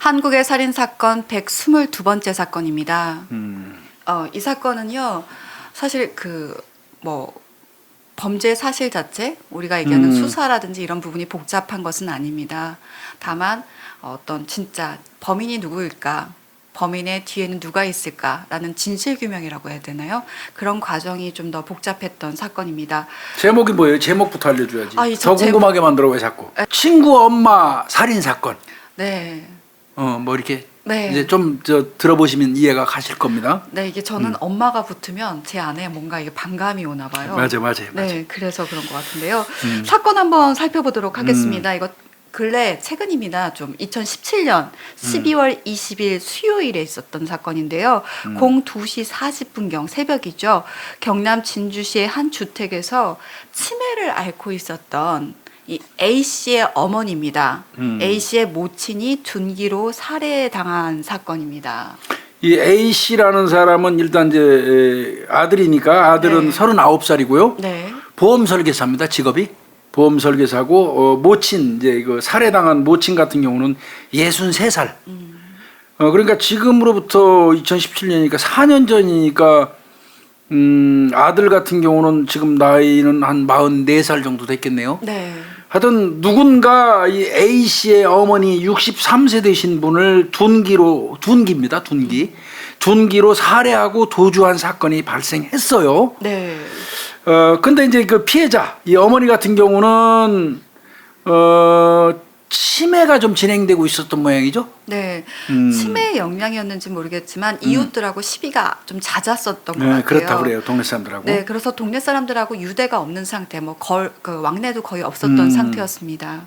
한국의 살인 사건 122번째 사건입니다. 이 사건은요, 사실 범죄 사실 자체, 우리가 얘기하는 수사라든지 이런 부분이 복잡한 것은 아닙니다. 다만 어떤 진짜 범인이 누구일까, 범인의 뒤에는 누가 있을까라는 진실규명이라고 해야 되나요? 그런 과정이 좀 더 복잡했던 사건입니다. 제목이 뭐예요? 제목부터 알려줘야지. 아, 더 궁금하게 만들어 왜 자꾸. 친구 엄마 살인 사건. 네. 뭐 이렇게 네. 이제 좀 들어보시면 이해가 가실 겁니다. 네, 이게 저는 엄마가 붙으면 제 안에 뭔가 이게 반감이 오나 봐요. 맞아요. 네, 그래서 그런 것 같은데요. 사건 한번 살펴보도록 하겠습니다. 이거 근래 최근입니다. 좀 2017년 12월 20일 수요일에 있었던 사건인데요. 02시 40분경 새벽이죠. 경남 진주시의 한 주택에서 치매를 앓고 있었던 이 A 씨의 어머니입니다. A 씨의 모친이 둔기로 살해당한 사건입니다. 이 A 씨라는 사람은 일단 이제 아들이니까 아들은 네. 39살이고요. 네. 보험 설계사입니다. 직업이. 보험 설계사고 모친 이제 그 살해당한 모친 같은 경우는 63살. 그러니까 지금으로부터 2017년이니까 4년 전이니까 아들 같은 경우는 지금 나이는 한 44살 정도 됐겠네요. 네. 하여튼 누군가 이 A 씨의 어머니 63세 되신 분을 둔기입니다. 둔기로 살해하고 도주한 사건이 발생했어요. 네. 근데 이제 그 피해자, 이 어머니 같은 경우는, 치매가 좀 진행되고 있었던 모양이죠? 네. 치매의 영향이었는지 모르겠지만 이웃들하고 시비가 좀 잦았었던 것 같아요. 그렇다고 그래요. 동네 사람들하고. 네, 그래서 동네 사람들하고 유대가 없는 상태, 왕래도 거의 없었던 상태였습니다.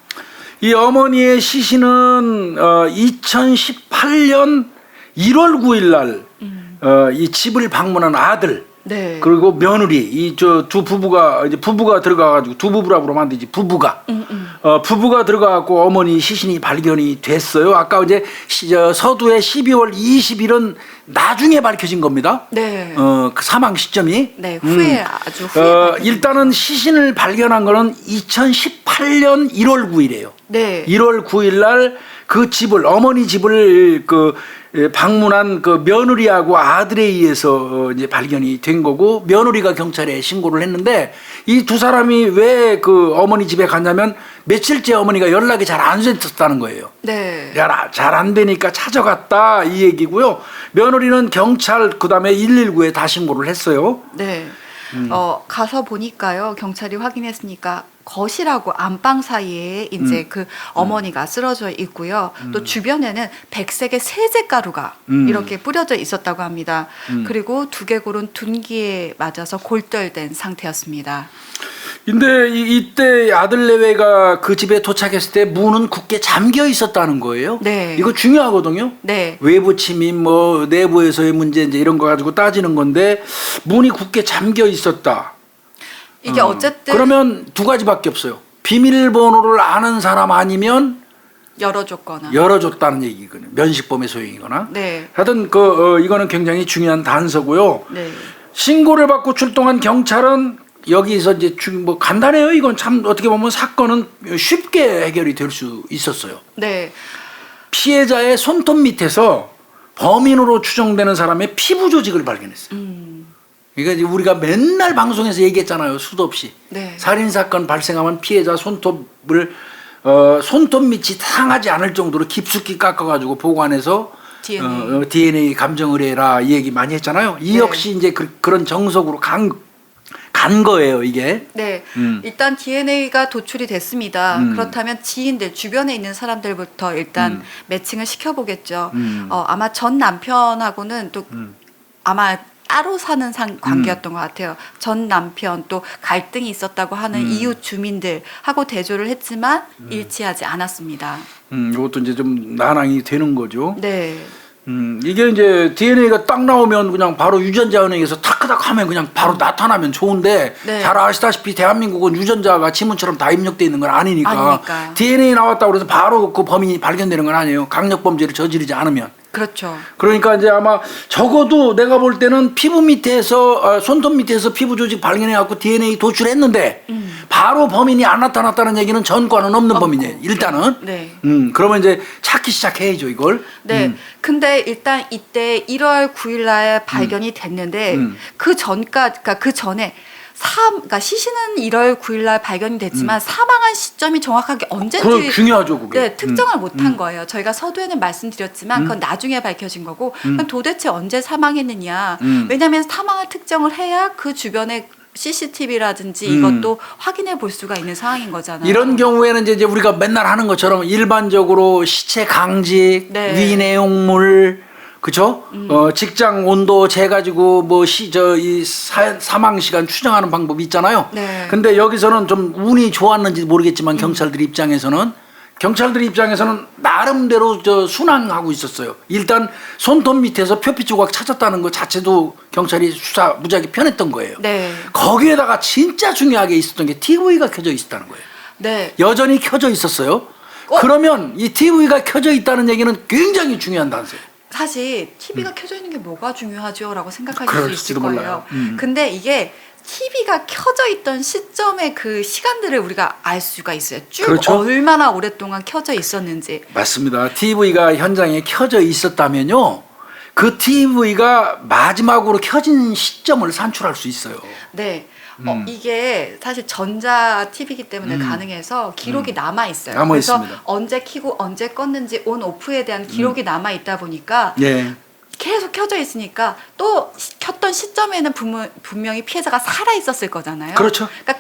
이 어머니의 시신은 2018년 1월 9일 날 이 집을 방문한 아들, 네. 그리고 며느리, 이 두 부부가 이제 부부가 들어가가지고 두 부부라고 그러면 안 되지, 부부가 부부가 들어가갖고 어머니 시신이 발견이 됐어요. 아까 이제 서두에 12월 20일은 나중에 밝혀진 겁니다. 네. 그 사망 시점이. 네, 후에 아주 후에 일단은 시신을 발견한 거는 2018년 1월 9일이에요. 네. 1월 9일 날 그 집을, 어머니 집을 방문한 그 며느리하고 아들에 의해서 이제 발견이 된 거고, 며느리가 경찰에 신고를 했는데, 이 두 사람이 왜 그 어머니 집에 갔냐면 며칠째 어머니가 연락이 잘 안 됐었다는 거예요. 네. 잘 안 되니까 찾아갔다 이 얘기고요. 며느리는 경찰 그다음에 119에 다 신고를 했어요. 네. 가서 보니까요, 경찰이 확인했으니까 거실하고 안방 사이에 이제 그 어머니가 쓰러져 있고요. 또 주변에는 백색의 세제 가루가 이렇게 뿌려져 있었다고 합니다. 그리고 두개골은 둔기에 맞아서 골절된 상태였습니다. 근데 이때 아들 내외가 그 집에 도착했을 때 문은 굳게 잠겨 있었다는 거예요. 네. 이거 중요하거든요. 네. 외부 침입, 내부에서의 문제 이제 이런 거 가지고 따지는 건데, 문이 굳게 잠겨 있었다. 이게 어쨌든 그러면 두 가지밖에 없어요. 비밀번호를 아는 사람 아니면 열어줬거나. 열어줬다는 얘기거든요. 면식범의 소행이거나. 네. 하여튼 이거는 굉장히 중요한 단서고요. 네. 신고를 받고 출동한 경찰은 여기서 이제 간단해요. 이건 참 어떻게 보면 사건은 쉽게 해결이 될 수 있었어요. 네. 피해자의 손톱 밑에서 범인으로 추정되는 사람의 피부 조직을 발견했어요. 그러니까 이제 우리가 맨날 방송에서 얘기했잖아요. 수도 없이. 네. 살인사건 발생하면 피해자 손톱을 손톱 밑이 상하지 않을 정도로 깊숙이 깎아가지고 보관해서 DNA 감정을 해라 이 얘기 많이 했잖아요. 이 네. 역시 이제 그런 정석으로 간 거예요, 이게. 네. 일단 DNA가 도출이 됐습니다. 그렇다면 지인들, 주변에 있는 사람들부터 일단 매칭을 시켜보겠죠. 아마 전 남편하고는 또 아마 따로 사는 관계였던 것 같아요. 전 남편 또 갈등이 있었다고 하는 이웃 주민들하고 대조를 했지만 일치하지 않았습니다. 이것도 이제 좀 난항이 되는 거죠. 네. 이게 이제 DNA가 딱 나오면 그냥 바로 유전자 은행에서 타크닥 하면 그냥 바로 나타나면 좋은데, 네. 잘 아시다시피 대한민국은 유전자가 지문처럼 다 입력돼 있는 건 아니니까 아니니까요. DNA 나왔다고 해서 바로 그 범인이 발견되는 건 아니에요. 강력범죄를 저지르지 않으면. 그렇죠. 그러니까 이제 아마 적어도 내가 볼 때는 피부 밑에서 손톱 밑에서 피부 조직 발견해 갖고 DNA 도출했는데 바로 범인이 안 나타났다는 얘기는 전과는 없는 범인이에요. 일단은. 네. 그러면 이제 찾기 시작해야죠 이걸. 네. 근데 일단 이때 1월 9일 날 발견이 됐는데 그러니까 그 전에 그러니까 시신은 1월 9일 날 발견이 됐지만 사망한 시점이 정확하게 언제인지 그거 중요하죠 그게. 네, 특정을 못한 거예요. 저희가 서두에는 말씀드렸지만 그건 나중에 밝혀진 거고 그럼 도대체 언제 사망했느냐. 왜냐하면 사망을 특정을 해야 그 주변에 CCTV라든지 이것도 확인해 볼 수가 있는 상황인 거잖아요. 이런 경우에는 이제 우리가 맨날 하는 것처럼 일반적으로 시체 강직, 네. 위내용물, 그죠? 직장 온도 재가지고 뭐 이 사망 시간 추정하는 방법이 있잖아요. 네. 근데 여기서는 좀 운이 좋았는지 모르겠지만 경찰들 입장에서는 나름대로 순항하고 있었어요. 일단 손톱 밑에서 표피 조각 찾았다는 것 자체도 경찰이 수사 무지하게 편했던 거예요. 네. 거기에다가 진짜 중요하게 있었던 게 TV가 켜져 있었다는 거예요. 네. 여전히 켜져 있었어요. 그러면 이 TV가 켜져 있다는 얘기는 굉장히 중요한 단서예요. 사실 TV가 켜져 있는 게 뭐가 중요하죠? 라고 생각하실 수 그럴지도 있을 거예요. 몰라요. 근데 이게 TV가 켜져 있던 시점의 그 시간들을 우리가 알 수가 있어요. 쭉 그렇죠. 얼마나 오랫동안 켜져 있었는지. 맞습니다. TV가 현장에 켜져 있었다면요. 그 TV가 마지막으로 켜진 시점을 산출할 수 있어요. 네. 이게 사실 전자 TV이기 때문에 가능해서 기록이 남아 있어요. 남아 그래서 있습니다. 언제 켜고 언제 껐는지 온 오프에 대한 기록이 남아 있다 보니까 예. 계속 켜져 있으니까 또 켰던 시점에는 분명히 피해자가 살아 있었을 거잖아요. 그렇죠. 그러니까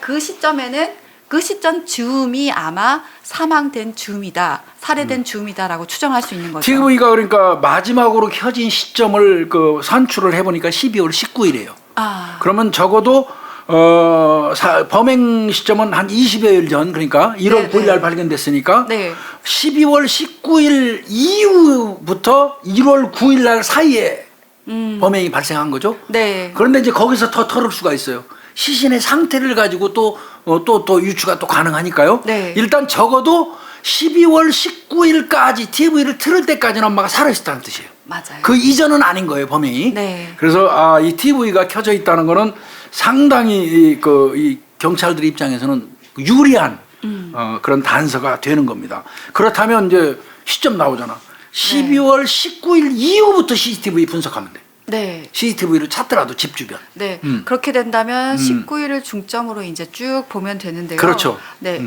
그 시점 즈음이 아마 사망된 즈음이다, 살해된 즈음이다라고 추정할 수 있는 거죠. TV가 그러니까 마지막으로 켜진 시점을 산출을 해보니까 12월 19일이에요. 아, 그러면 적어도 범행 시점은 한 20여일 전, 그러니까 1월 네, 9일 날 네. 발견됐으니까 네. 12월 19일 이후부터 1월 9일 날 사이에 범행이 발생한 거죠. 네. 그런데 이제 거기서 더 털을 수가 있어요. 시신의 상태를 가지고 또 유추가 또 가능하니까요. 네. 일단 적어도 12월 19일까지 TV를 틀을 때까지는 엄마가 살아있었다는 뜻이에요. 맞아요. 그 이전은 아닌 거예요, 범행이. 네. 그래서 이 TV가 켜져 있다는 거는 상당히 이 경찰들 입장에서는 유리한 그런 단서가 되는 겁니다. 그렇다면 이제 시점 나오잖아. 12월 19일 이후부터 CCTV 분석하면 돼. 네. CCTV를 찾더라도 집 주변. 네. 그렇게 된다면 19일을 중점으로 이제 쭉 보면 되는데요. 그렇죠. 네.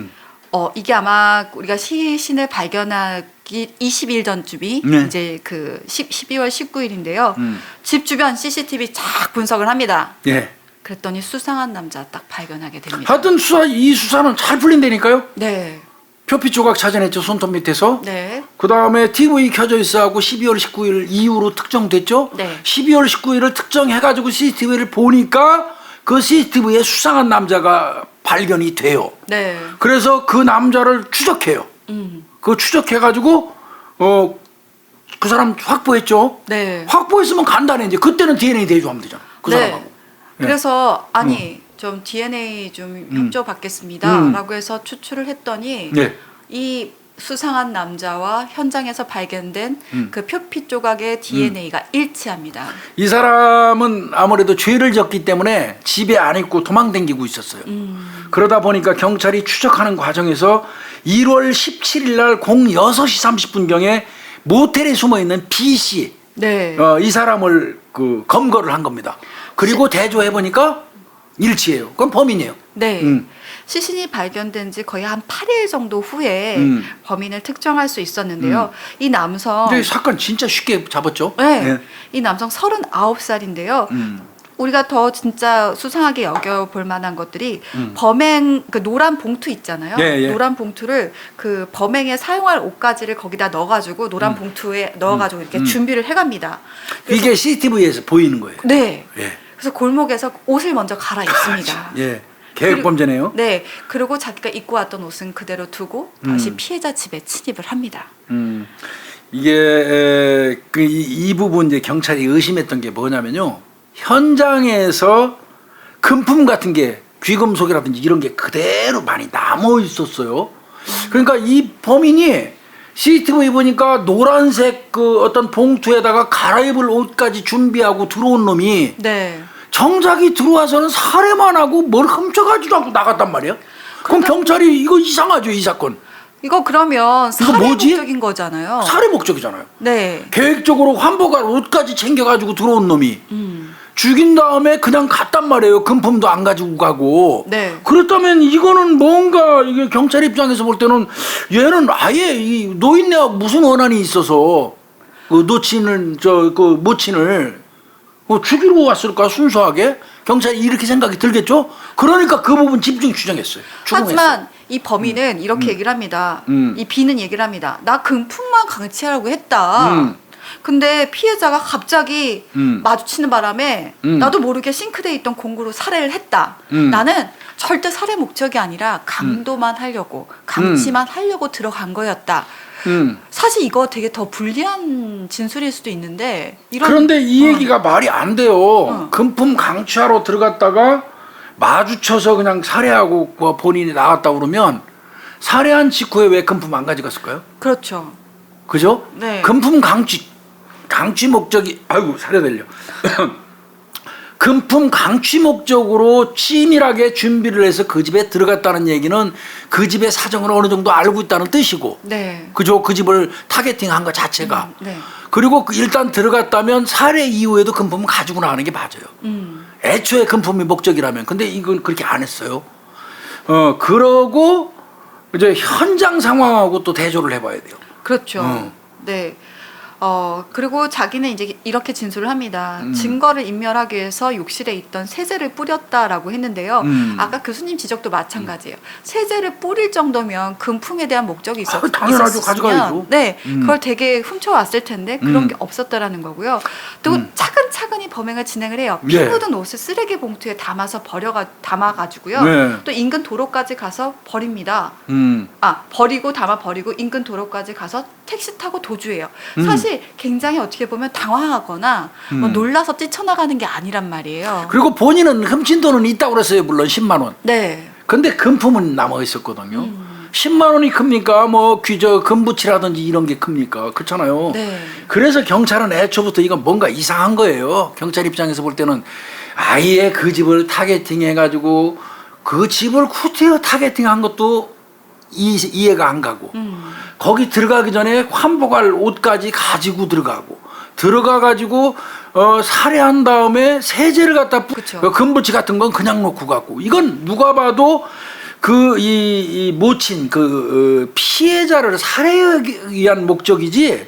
이게 아마 우리가 시신을 발견하기 20일 전쯤이 네. 이제 그 12월 19일인데요. 집 주변 CCTV 쫙 분석을 합니다. 예. 그랬더니 수상한 남자 딱 발견하게 됩니다. 하여튼 이 수사는 잘 풀린다니까요. 네. 표피 조각 찾아냈죠, 손톱 밑에서. 네. 그 다음에 TV 켜져 있어하고 12월 19일 이후로 특정됐죠. 네. 12월 19일을 특정해가지고 CCTV를 보니까 그 CCTV에 수상한 남자가 발견이 돼요. 네. 그래서 그 남자를 추적해요. 그 추적해가지고 그 사람 확보했죠. 네. 확보했으면 간단해. 이제 그때는 DNA 대조하면 되잖아. 그 네. 사람하고. 예. 그래서 좀 DNA 좀 협조 받겠습니다라고 해서 추출을 했더니 네. 이 수상한 남자와 현장에서 발견된 그 표피 조각의 DNA가 일치합니다. 이 사람은 아무래도 죄를 졌기 때문에 집에 안 있고 도망다니고 있었어요. 그러다 보니까 경찰이 추적하는 과정에서 1월 17일 날 06시 30분경에 모텔에 숨어 있는 B 씨, 네. 이 사람을 검거를 한 겁니다. 그리고 대조해 보니까 일치해요. 그건 범인이에요. 네. 시신이 발견된 지 거의 한 8일 정도 후에 범인을 특정할 수 있었는데요. 이 남성 근데 사건 진짜 쉽게 잡았죠. 네. 예. 이 남성 39살인데요. 우리가 더 진짜 수상하게 여겨볼 만한 것들이 범행 그 노란 봉투 있잖아요. 예, 예. 노란 봉투를 그 범행에 사용할 옷가지를 거기다 넣어가지고 노란 봉투에 넣어가지고 이렇게 준비를 해갑니다. 그래서 이게 CCTV에서 보이는 거예요. 네. 예. 그래서 골목에서 옷을 먼저 갈아입습니다. 예. 계획 범죄네요. 네. 그리고 자기가 입고 왔던 옷은 그대로 두고 다시 피해자 집에 침입을 합니다. 이게 이 부분 이제 경찰이 의심했던 게 뭐냐면요. 현장에서 금품 같은 게 귀금속이라든지 이런 게 그대로 많이 남아 있었어요. 그러니까 이 범인이 CCTV 보니까 노란색 그 어떤 봉투에다가 갈아입을 옷까지 준비하고 들어온 놈이 네. 정작이 들어와서는 살해만 하고 뭘 훔쳐가지도 않고 나갔단 말이야. 그럼 경찰이 이거 이상하죠, 이 사건. 이거 그러면 살해 뭐지? 목적인 거잖아요. 살해 목적이잖아요. 네. 계획적으로 환복할 옷까지 챙겨가지고 들어온 놈이 죽인 다음에 그냥 갔단 말이에요. 금품도 안 가지고 가고. 네. 그렇다면 이거는 뭔가 이게 경찰 입장에서 볼 때는 얘는 아예 이 노인네하고 무슨 원한이 있어서 그 노친을 그 모친을 죽이러 왔을까 순수하게 경찰이 이렇게 생각이 들겠죠. 그러니까 그 부분 집중 추정했어요. 추궁했어요. 하지만 이 범인은 이렇게 얘기를 합니다. 이 B는 얘기를 합니다. 나 금품만 강취하려고 했다. 근데 피해자가 갑자기 마주치는 바람에 나도 모르게 싱크대에 있던 공구로 살해를 했다. 나는 절대 살해 목적이 아니라 강도만 하려고 강치만 하려고 들어간 거였다. 사실 이거 되게 더 불리한 진술일 수도 있는데 그런데 이 얘기가 말이 안 돼요. 금품 강취하러 들어갔다가 마주쳐서 그냥 살해하고 본인이 나갔다 그러면 살해한 직후에 왜 금품 안 가져갔을까요? 그렇죠. 그죠? 네. 금품 강취 목적이 아이고 살해될려. 금품 강취 목적으로 치밀하게 준비를 해서 그 집에 들어갔다는 얘기는 그 집의 사정을 어느 정도 알고 있다는 뜻이고, 네. 그죠? 그 집을 타겟팅한 것 자체가. 네. 그리고 일단 들어갔다면 살해 이후에도 금품은 가지고 나가는 게 맞아요. 애초에 금품이 목적이라면. 근데 이건 그렇게 안 했어요. 그러고 이제 현장 상황하고 또 대조를 해봐야 돼요. 그렇죠. 네. 그리고 자기는 이제 이렇게 진술을 합니다. 증거를 인멸하기 위해서 욕실에 있던 세제를 뿌렸다라고 했는데요. 아까 교수님 지적도 마찬가지예요. 세제를 뿌릴 정도면 금품에 대한 목적이 당연하죠. 가져가야죠. 네, 그걸 되게 훔쳐왔을 텐데 그런 게 없었다라는 거고요. 또 차근차근히 범행을 진행을 해요. 피 네. 묻은 옷을 쓰레기 봉투에 담아서 담아가지고요. 네. 또 인근 도로까지 가서 버립니다. 버리고 버리고 인근 도로까지 가서 택시 타고 도주해요. 사실 굉장히 어떻게 보면 당황하거나 뭐 놀라서 뛰쳐나가는 게 아니란 말이에요. 그리고 본인은 훔친 돈은 있다고 그랬어요. 물론 10만 원. 네. 근데 금품은 남아 있었거든요. 10만 원이 큽니까? 뭐 금붙이라든지 이런 게 큽니까? 그렇잖아요. 네. 그래서 경찰은 애초부터 이건 뭔가 이상한 거예요. 경찰 입장에서 볼 때는 아예 그 집을 타겟팅 해가지고 그 집을 쿠티어 타겟팅한 것도 이해가 안 가고 거기 들어가기 전에 환복할 옷까지 가지고 들어가가지고 살해한 다음에 세제를 갖다 그쵸. 금붙이 같은 건 그냥 놓고 갔고 이건 누가 봐도 이 모친 피해자를 살해하기 위한 목적이지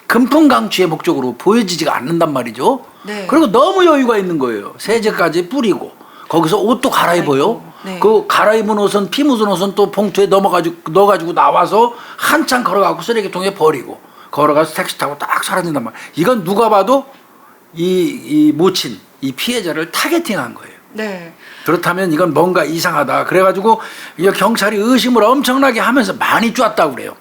금품 강취의 목적으로 보여지지가 않는단 말이죠. 네. 그리고 너무 여유가 있는 거예요. 세제까지 뿌리고 거기서 옷도 갈아입어요. 네. 그 갈아입은 옷은 피 묻은 옷은 또 봉투에 넣어가지고 나와서 한참 걸어가고 쓰레기통에 버리고 걸어가서 택시 타고 딱 사라진단 말이에요. 이건 누가 봐도 이 모친 이 피해자를 타겟팅한 거예요. 네. 그렇다면 이건 뭔가 이상하다. 그래가지고 경찰이 의심을 엄청나게 하면서 많이 쪼았다고 그래요.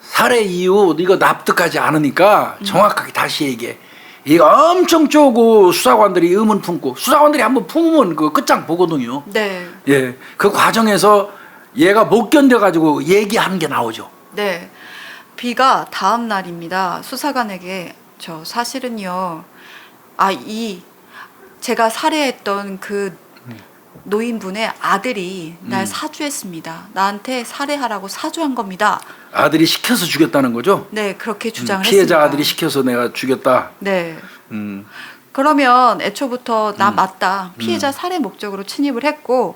살해 이후 이거 납득하지 않으니까 정확하게 다시 얘기해. 이거 엄청 쪼고 수사관들이 의문 품고 수사관들이 한번 품으면 그 끝장 보거든요. 네. 예, 그 과정에서 얘가 못 견뎌가지고 얘기하는 게 나오죠. 네. B가 다음 날입니다. 수사관에게 저 사실은요. 제가 살해했던 그 노인분의 아들이 날 사주했습니다. 나한테 살해하라고 사주한 겁니다. 아들이 시켜서 죽였다는 거죠? 네, 그렇게 주장을 피해자 했습니다. 아들이 시켜서 내가 죽였다. 네. 음, 그러면 애초부터 나 맞다. 피해자 살해 목적으로 침입을 했고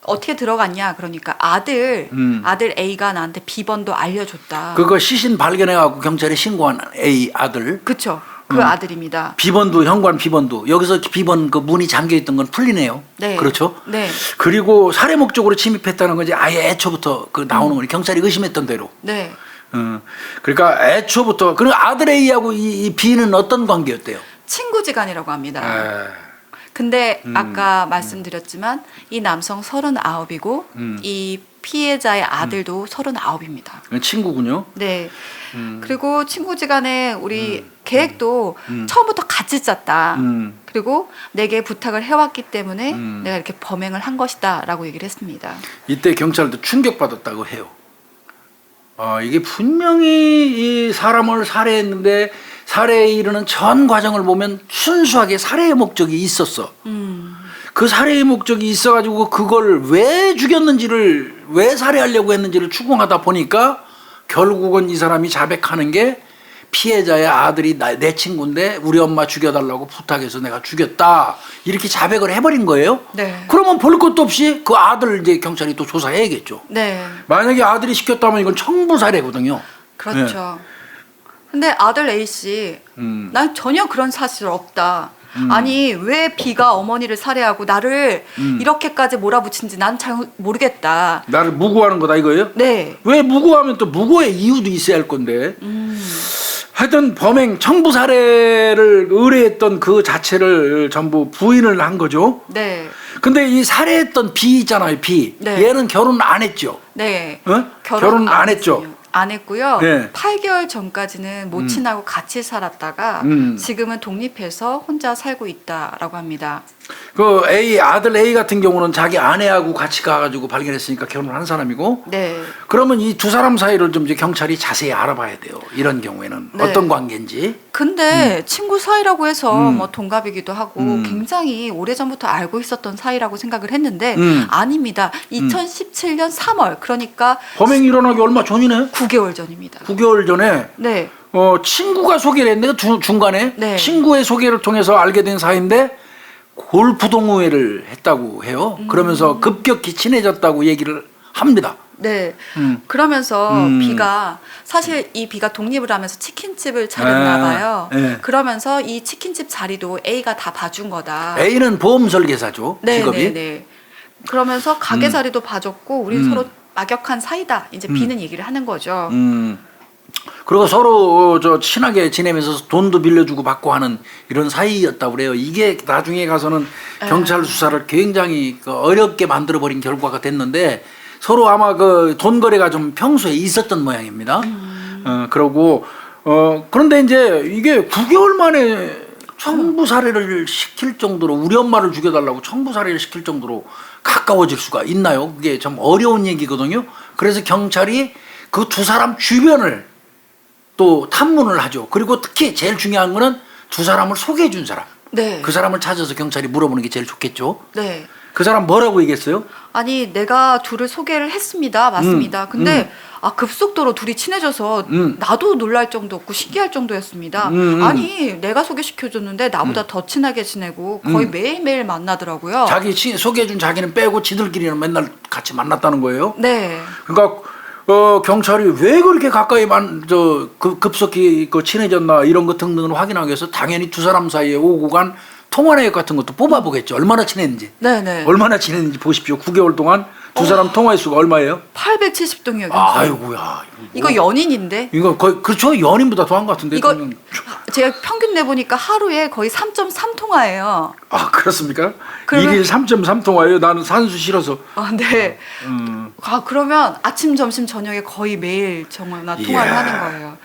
어떻게 들어갔냐? 그러니까 아들 A가 나한테 비번도 알려줬다. 그거 시신 발견해갖고 경찰에 신고한 A 아들. 그쵸. 그 아들입니다. 비번도 현관 비번도 여기서 비번 그 문이 잠겨 있던 건 풀리네요. 네. 그렇죠? 네. 그리고 살해 목적으로 침입했다는 거지 아예 애초부터 그 나오는 거니 경찰이 의심했던 대로. 네. 그러니까 애초부터 그리고 아들 A하고 이 B는 어떤 관계였대요? 친구지간이라고 합니다. 아, 근데 아까 말씀드렸지만 이 남성 39이고 이 피해자의 아들도 39입니다. 친구군요. 네. 그리고 친구지간에 우리 계획도 처음부터 같이 짰다. 그리고 내게 부탁을 해왔기 때문에 내가 이렇게 범행을 한 것이다라고 얘기를 했습니다. 이때 경찰도 충격받았다고 해요. 이게 분명히 이 사람을 살해했는데 살해에 이르는 전 과정을 보면 순수하게 살해의 목적이 있었어. 그 살해의 목적이 있어가지고 그걸 왜 죽였는지를 왜 살해하려고 했는지를 추궁하다 보니까 결국은 이 사람이 자백하는 게 피해자의 아들이 내 친구인데 우리 엄마 죽여달라고 부탁해서 내가 죽였다 이렇게 자백을 해버린 거예요. 네. 그러면 볼 것도 없이 그 아들 이제 경찰이 또 조사해야겠죠. 네. 만약에 아들이 시켰다면 이건 청부살해거든요. 그렇죠. 근데 아들 A 씨, 난 전혀 그런 사실 없다. 아니 왜 B가 어머니를 살해하고 나를 이렇게까지 몰아붙인지 난 잘 모르겠다. 나를 무고하는 거다 이거예요? 네. 왜 무고하면 또 무고의 이유도 있어야 할 건데. 하여튼 범행 청부살해를 의뢰했던 그 자체를 전부 부인을 한 거죠. 네. 근데 이 살해했던 B 있잖아요, B. 네. 얘는 결혼 안 했죠. 네. 어? 결혼 안 했죠. 안 했고요. 네. 8개월 전까지는 모친하고 같이 살았다가 지금은 독립해서 혼자 살고 있다라고 합니다. 그 아들 A 같은 경우는 자기 아내하고 같이 가가지고 발견했으니까 결혼한 사람이고. 네. 그러면 이 두 사람 사이를 좀 이제 경찰이 자세히 알아봐야 돼요. 이런 경우에는 네. 어떤 관계인지. 근데 친구 사이라고 해서 뭐 동갑이기도 하고 굉장히 오래전부터 알고 있었던 사이라고 생각을 했는데 아닙니다. 2017년 3월 그러니까 범행이 일어나기 얼마 전이네. 9개월 전입니다. 9개월 전에 네. 친구가 소개를 했는데 중간에 네. 친구의 소개를 통해서 알게 된 사이인데 골프 동호회를 했다고 해요. 그러면서 급격히 친해졌다고 얘기를 합니다. 네. 그러면서 B가 사실 이 B가 독립을 하면서 치킨집을 차렸나 봐요. 네. 그러면서 이 치킨집 자리도 A가 다 봐준 거다. A는 보험 설계사죠. 네, 직업이. 네, 네. 그러면서 가게 자리도 봐줬고 우린 서로 막역한 사이다. 이제 B는 얘기를 하는 거죠. 그리고 서로 친하게 지내면서 돈도 빌려주고 받고 하는 이런 사이였다고 그래요. 이게 나중에 가서는 경찰 수사를 굉장히 어렵게 만들어버린 결과가 됐는데 서로 아마 그 돈 거래가 좀 평소에 있었던 모양입니다. 그러고 그런데 이제 이게 9개월 만에 청부 살해를 시킬 정도로 우리 엄마를 죽여달라고 청부 살해를 시킬 정도로 가까워질 수가 있나요? 그게 좀 어려운 얘기거든요. 그래서 경찰이 그 두 사람 주변을 또 탐문을 하죠. 그리고 특히 제일 중요한 거는 두 사람을 소개해 준 사람. 네. 그 사람을 찾아서 경찰이 물어보는 게 제일 좋겠죠. 네. 그 사람 뭐라고 얘기했어요? 아니 내가 둘을 소개를 했습니다. 맞습니다. 근데 급속도로 둘이 친해져서 나도 놀랄 정도였고 신기할 정도였습니다. 아니 내가 소개시켜줬는데 나보다 더 친하게 지내고 거의 매일매일 만나더라고요. 자기 소개해준 자기는 빼고 지들끼리는 맨날 같이 만났다는 거예요. 네. 그러니까 경찰이 왜 그렇게 가까이 급속히 친해졌나 이런 것 등등을 확인하기 위해서 당연히 두 사람 사이에 오고 간 통화 내역 같은 것도 뽑아보겠죠. 얼마나 친했는지. 네네. 얼마나 친했는지 보십시오. 9개월 동안 두 사람 통화 횟수가 얼마예요? 870통이요. 아이고야. 이거 연인인데? 이거 거의 그렇죠. 연인보다 더 한 것 같은데. 이거 제가 평균 내보니까 하루에 거의 3.3통화예요. 아 그렇습니까? 그러면- 1일 3.3통화예요. 나는 산수 싫어서. 네. 그러면 아침, 점심, 저녁에 거의 매일 전화 통화를 이야. 하는 거예요.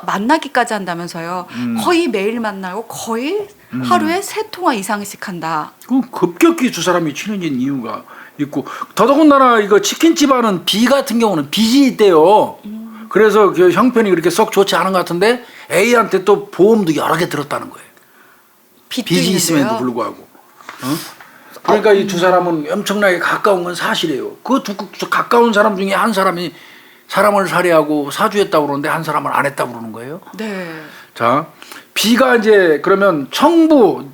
만나기까지 한다면서요. 거의 매일 만나고 거의 하루에 3통화 이상씩 한다. 그 급격히 두 사람이 친해진 이유가 있고 더더군다나 이거 치킨집 하는 B 같은 경우는 빚이 있대요. 그래서 그 형편이 그렇게 썩 좋지 않은 것 같은데 A한테 또 보험도 여러 개 들었다는 거예요. 빚도 빚이 있는데요. 있음에도 불구하고. 그러니까 이 두 사람은 엄청나게 가까운 건 사실이에요. 그 가까운 사람 중에 한 사람이 사람을 살해하고 사주했다고 그러는데 한 사람은 안 했다고 그러는 거예요. 네. 자, B가 이제 그러면 청부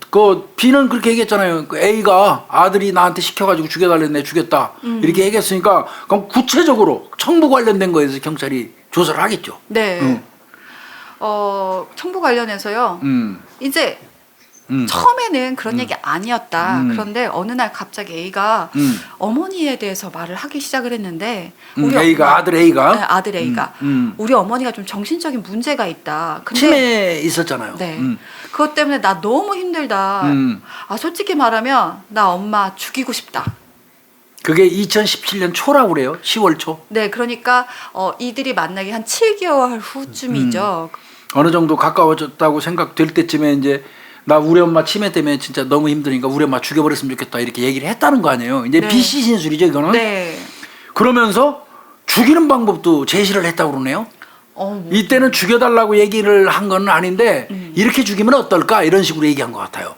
B는 그렇게 얘기했잖아요. 그 A가 아들이 나한테 시켜가지고 죽여달랬네 죽였다 이렇게 얘기했으니까 그럼 구체적으로 청부 관련된 거에서 경찰이 조사를 하겠죠. 네. 청부 관련해서요. 이제 처음에는 그런 얘기 아니었다. 그런데 어느 날 갑자기 A가 어머니에 대해서 말을 하기 시작을 했는데 A가 아들 A가 네, 아들 A가 우리 어머니가 좀 정신적인 문제가 있다. 근데 치매 있었잖아요. 네. 그것 때문에 나 너무 힘들다. 솔직히 말하면 나 엄마 죽이고 싶다. 그게 2017년 초라고 그래요. 10월 초. 네, 그러니까 이들이 만나기 한 7개월 후쯤이죠. 어느 정도 가까워졌다고 생각될 때쯤에 이제 나 우리 엄마 치매 때문에 진짜 너무 힘드니까 우리 엄마 죽여버렸으면 좋겠다 이렇게 얘기를 했다는 거 아니에요. 이제 네. BC 진술이죠 이거는. 네. 그러면서 죽이는 방법도 제시를 했다고 그러네요. 뭐. 이때는 죽여달라고 얘기를 한 건 아닌데 이렇게 죽이면 어떨까 이런 식으로 얘기한 것 같아요.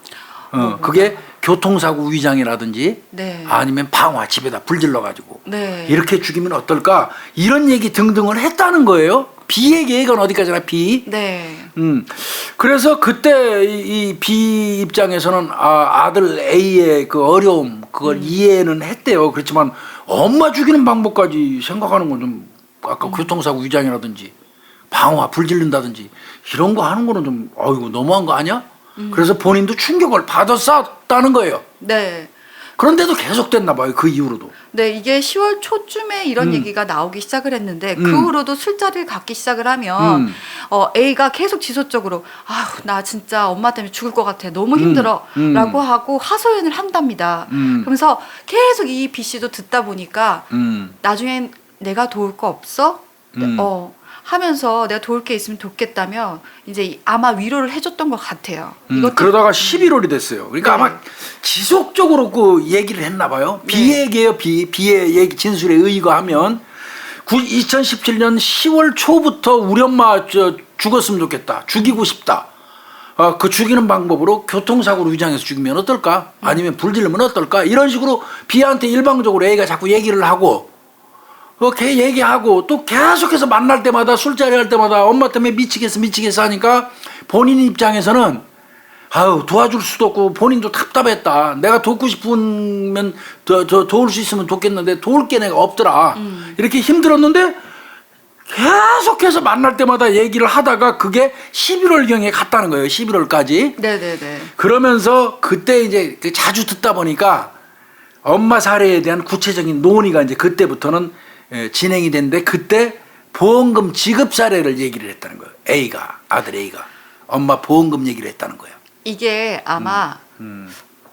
그게 교통사고 위장이라든지 네. 아니면 방화 집에다 불질러 가지고 네. 이렇게 죽이면 어떨까 이런 얘기 등등을 했다는 거예요. B의 계획은 어디까지나 B. 네. 그래서 그때 이 B 입장에서는 아들 A의 그 어려움 그걸 이해는 했대요. 그렇지만 엄마 죽이는 방법까지 생각하는 건 좀 아까 교통사고 위장이라든지 방화 불질른다든지 이런 거 하는 거는 좀 아이고 너무한 거 아니야? 그래서 본인도 충격을 받았었다는 거예요. 네. 그런데도 계속 됐나 봐요. 그 이후로도. 네, 이게 10월 초쯤에 이런 얘기가 나오기 시작을 했는데 그 후로도 술자리를 갖기 시작을 하면 A가 계속 지속적으로 아휴 나 진짜 엄마 때문에 죽을 것 같아 너무 힘들어 라고 하고 하소연을 한답니다. 그러면서 계속 이 B 씨도 듣다 보니까 나중엔 내가 도울 거 없어? 하면서 내가 도울 게 있으면 돕겠다며 이제 아마 위로를 해줬던 것 같아요. 이것도 그러다가 11월이 됐어요. 그러니까 네. 아마 지속적으로 그 얘기를 했나 봐요. 네. B에게요. B의 얘기 진술에 의거하면 2017년 10월 초부터 우리 엄마 죽었으면 좋겠다. 죽이고 싶다. 그 죽이는 방법으로 교통사고로 위장해서 죽이면 어떨까? 아니면 불질르면 어떨까? 이런 식으로 B한테 일방적으로 A가 자꾸 얘기를 하고 걔 얘기하고 또 계속해서 만날 때마다 술자리 할 때마다 엄마 때문에 미치겠어 하니까 본인 입장에서는 아유 도와줄 수도 없고 본인도 답답했다. 내가 돕고 싶으면 도울 수 있으면 돕겠는데 도울 게 내가 없더라. 이렇게 힘들었는데 계속해서 만날 때마다 얘기를 하다가 그게 11월경에 갔다는 거예요. 11월까지. 네네네. 그러면서 그때 이제 자주 듣다 보니까 엄마 사례에 대한 구체적인 논의가 이제 그때부터는 진행이 됐는데 그때 보험금 지급 사례를 얘기를 했다는 거예요. 아들 A가 엄마 보험금 얘기를 했다는 거예요. 이게 아마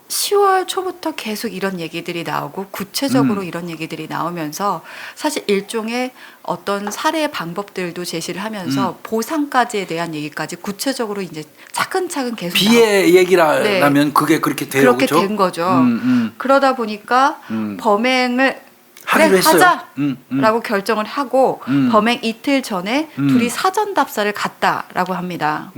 10월 초부터 계속 이런 얘기들이 나오고 구체적으로 이런 얘기들이 나오면서 사실 일종의 어떤 사례 방법들도 제시를 하면서 보상까지에 대한 얘기까지 구체적으로 이제 차근차근 계속 B의 얘기라면 네. 그게 그렇게 돼요. 그렇게 그렇죠? 된 거죠. 그러다 보니까 범행을 하기로 했어요. 하자라고 결정을 하고 범행 이틀 전에 둘이 사전 답사를 갔다라고 합니다.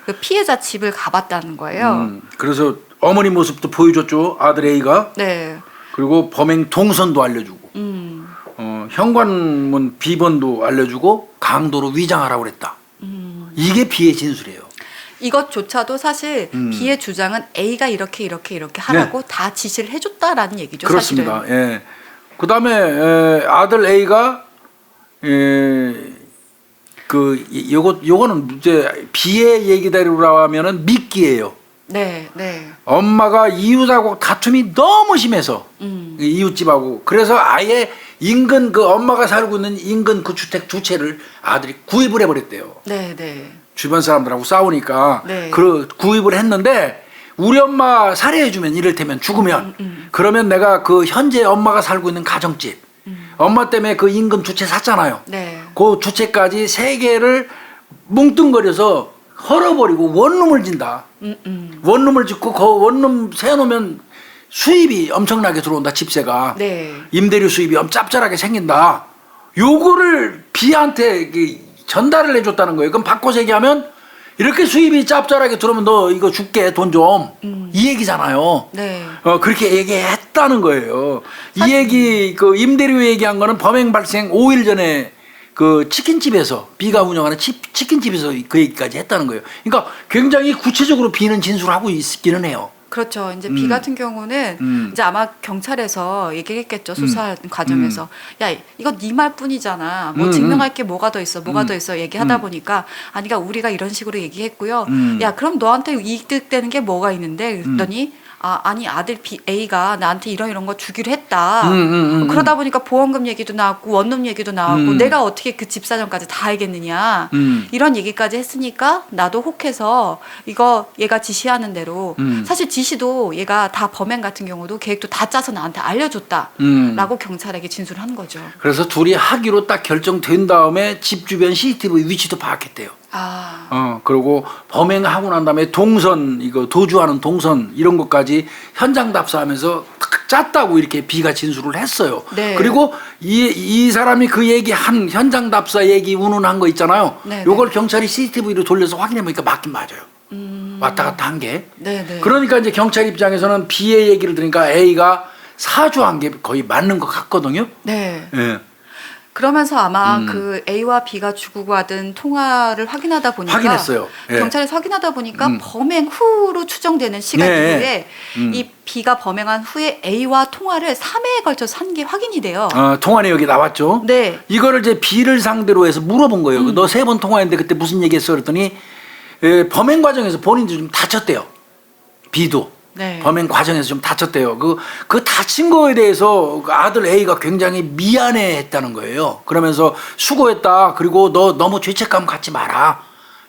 그 피해자 집을 가봤다는 거예요. 그래서 어머니 모습도 보여줬죠. 아들 A가. 네. 그리고 범행 동선도 알려주고 현관문 비번도 알려주고 강도로 위장하라고 그랬다. 이게 B의 진술이에요. 이것조차도 사실 B의 주장은 A가 이렇게 하라고 다 지시를 해줬다라는 얘기죠. 그렇습니다. 사실은. 예. 그다음에 아들 A가 요거는 이제 B의 얘기대로 하면은 미끼예요. 네, 네. 엄마가 이웃하고 다툼이 너무 심해서 이웃집하고 그래서 아예 인근 그 엄마가 살고 있는 인근 그 주택 두 채를 아들이 구입을 해버렸대요. 네, 네. 주변 사람들하고 싸우니까 네. 구입을 했는데 우리 엄마 살해해주면 이를테면 죽으면 그러면 내가 그 현재 엄마가 살고 있는 가정집 엄마 때문에 그 인근 두 채 샀잖아요. 네. 그 두 채까지 세 개를 뭉뚱거려서 헐어버리고 원룸을 진다. 원룸을 짓고 그 원룸 세놓으면 수입이 엄청나게 들어온다. 집세가. 네. 임대료 수입이 짭짤하게 생긴다. 요거를 B한테 전달을 해줬다는 거예요. 그럼 바꿔서 얘기하면 이렇게 수입이 짭짤하게 들어오면 너 이거 줄게 돈 좀. 이 얘기잖아요. 네. 그렇게 얘기했다는 거예요. 이 얘기 그 임대료 얘기한 거는 범행 발생 5일 전에 그 치킨집에서 B가 운영하는 치킨집에서 그 얘기까지 했다는 거예요. 그러니까 굉장히 구체적으로 B는 진술하고 있기는 해요. 그렇죠. 이제 B 같은 경우는 이제 아마 경찰에서 얘기했겠죠. 수사 과정에서. 야, 이거 네 말뿐이잖아. 뭐 증명할 게 뭐가 더 있어. 뭐가 더 있어. 얘기하다 보니까 아니 그러니까 우리가 이런 식으로 얘기했고요. 야, 그럼 너한테 이득되는 게 뭐가 있는데? 그랬더니 아니 아들 A가 나한테 이런 거 주기로 했다. 그러다 보니까 보험금 얘기도 나왔고 원룸 얘기도 나왔고 내가 어떻게 그 집 사정까지 다 알겠느냐. 이런 얘기까지 했으니까 나도 혹해서 이거 얘가 지시하는 대로 사실 지시도 얘가 다 범행 같은 경우도 계획도 다 짜서 나한테 알려줬다라고 경찰에게 진술을 한 거죠. 그래서 둘이 하기로 딱 결정된 다음에 집 주변 CCTV 위치도 파악했대요. 그리고 범행하고 난 다음에 동선 이거 도주하는 동선 이런 것까지 현장 답사하면서 짰다고 이렇게 B가 진술을 했어요. 네. 그리고 이 사람이 그 얘기한 현장 답사 얘기 운운한 거 있잖아요. 네, 요걸 경찰이 CCTV로 돌려서 확인해 보니까 맞긴 맞아요. 왔다 갔다 한 게. 네, 네. 그러니까 이제 경찰 입장에서는 B의 얘기를 들으니까 A가 사주한 게 거의 맞는 것 같거든요. 네. 예. 그러면서 아마 그 A와 B가 주고받은 통화를 확인하다 보니까 확인했어요. 예. 경찰에서 확인하다 보니까 범행 후로 추정되는 시간 네. 이후에 이 B가 범행한 후에 A와 통화를 3회에 걸쳐서 한 게 확인이 돼요. 통화 내역이 나왔죠. 네. 이거를 이제 B를 상대로 해서 물어본 거예요. 너 3번 통화했는데 그때 무슨 얘기했어? 그랬더니 범행 과정에서 본인도 좀 다쳤대요. B도. 네. 범행 과정에서 좀 다쳤대요. 그 다친 거에 대해서 그 아들 A가 굉장히 미안해 했다는 거예요. 그러면서 수고했다. 그리고 너 너무 죄책감 갖지 마라.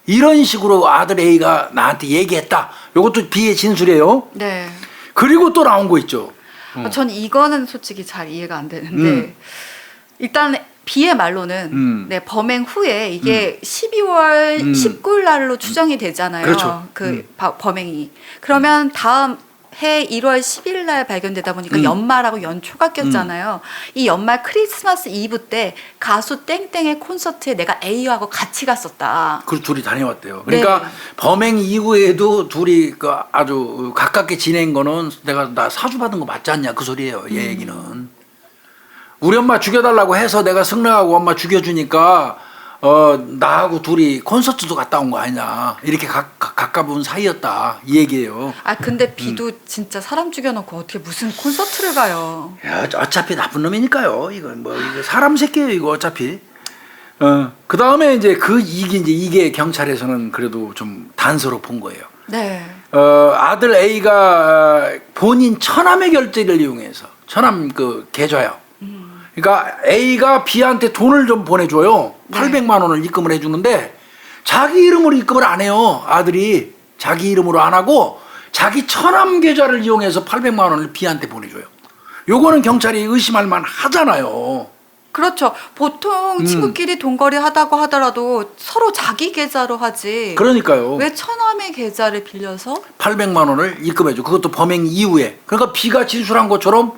이런 식으로 아들 A가 나한테 얘기했다. 이것도 B의 진술이에요. 네. 그리고 또 나온 거 있죠. 전 이거는 솔직히 잘 이해가 안 되는데 일단 B의 말로는 네, 범행 후에 이게 12월 19일 날로 추정이 되잖아요. 그렇죠. 범행이. 그러면 다음 해 1월 10일 날 발견되다 보니까 연말하고 연초가 꼈잖아요. 이 연말 크리스마스 이브 때 가수 땡땡의 콘서트에 내가 A하고 같이 갔었다. 그 둘이 다녀왔대요. 그러니까 네. 범행 이후에도 둘이 그 아주 가깝게 지낸 거는 내가 나 사주 받은 거 맞지 않냐 그 소리예요. 얘 얘기는. 우리 엄마 죽여달라고 해서 내가 승낙하고 엄마 죽여주니까 나하고 둘이 콘서트도 갔다 온 거 아니냐 이렇게 가까운 사이였다 이 얘기예요. 아 근데 B도 진짜 사람 죽여놓고 어떻게 무슨 콘서트를 가요? 야, 어차피 나쁜 놈이니까요. 이건 뭐 이거 사람 새끼예요 이거 어차피. 그 다음에 이제 이게 경찰에서는 그래도 좀 단서로 본 거예요. 네. 아들 A가 본인 처남의 결제를 이용해서 처남 그 계좌요. 그러니까 A가 B한테 돈을 좀 보내줘요. 네. 800만 원을 입금을 해주는데 자기 이름으로 입금을 안 해요. 아들이 자기 이름으로 안 하고 자기 처남 계좌를 이용해서 800만 원을 B한테 보내줘요. 요거는 경찰이 의심할 만 하잖아요. 그렇죠. 보통 친구끼리 돈거래 하다고 하더라도 서로 자기 계좌로 하지. 그러니까요. 왜 처남의 계좌를 빌려서? 800만 원을 입금해줘. 그것도 범행 이후에. 그러니까 B가 진술한 것처럼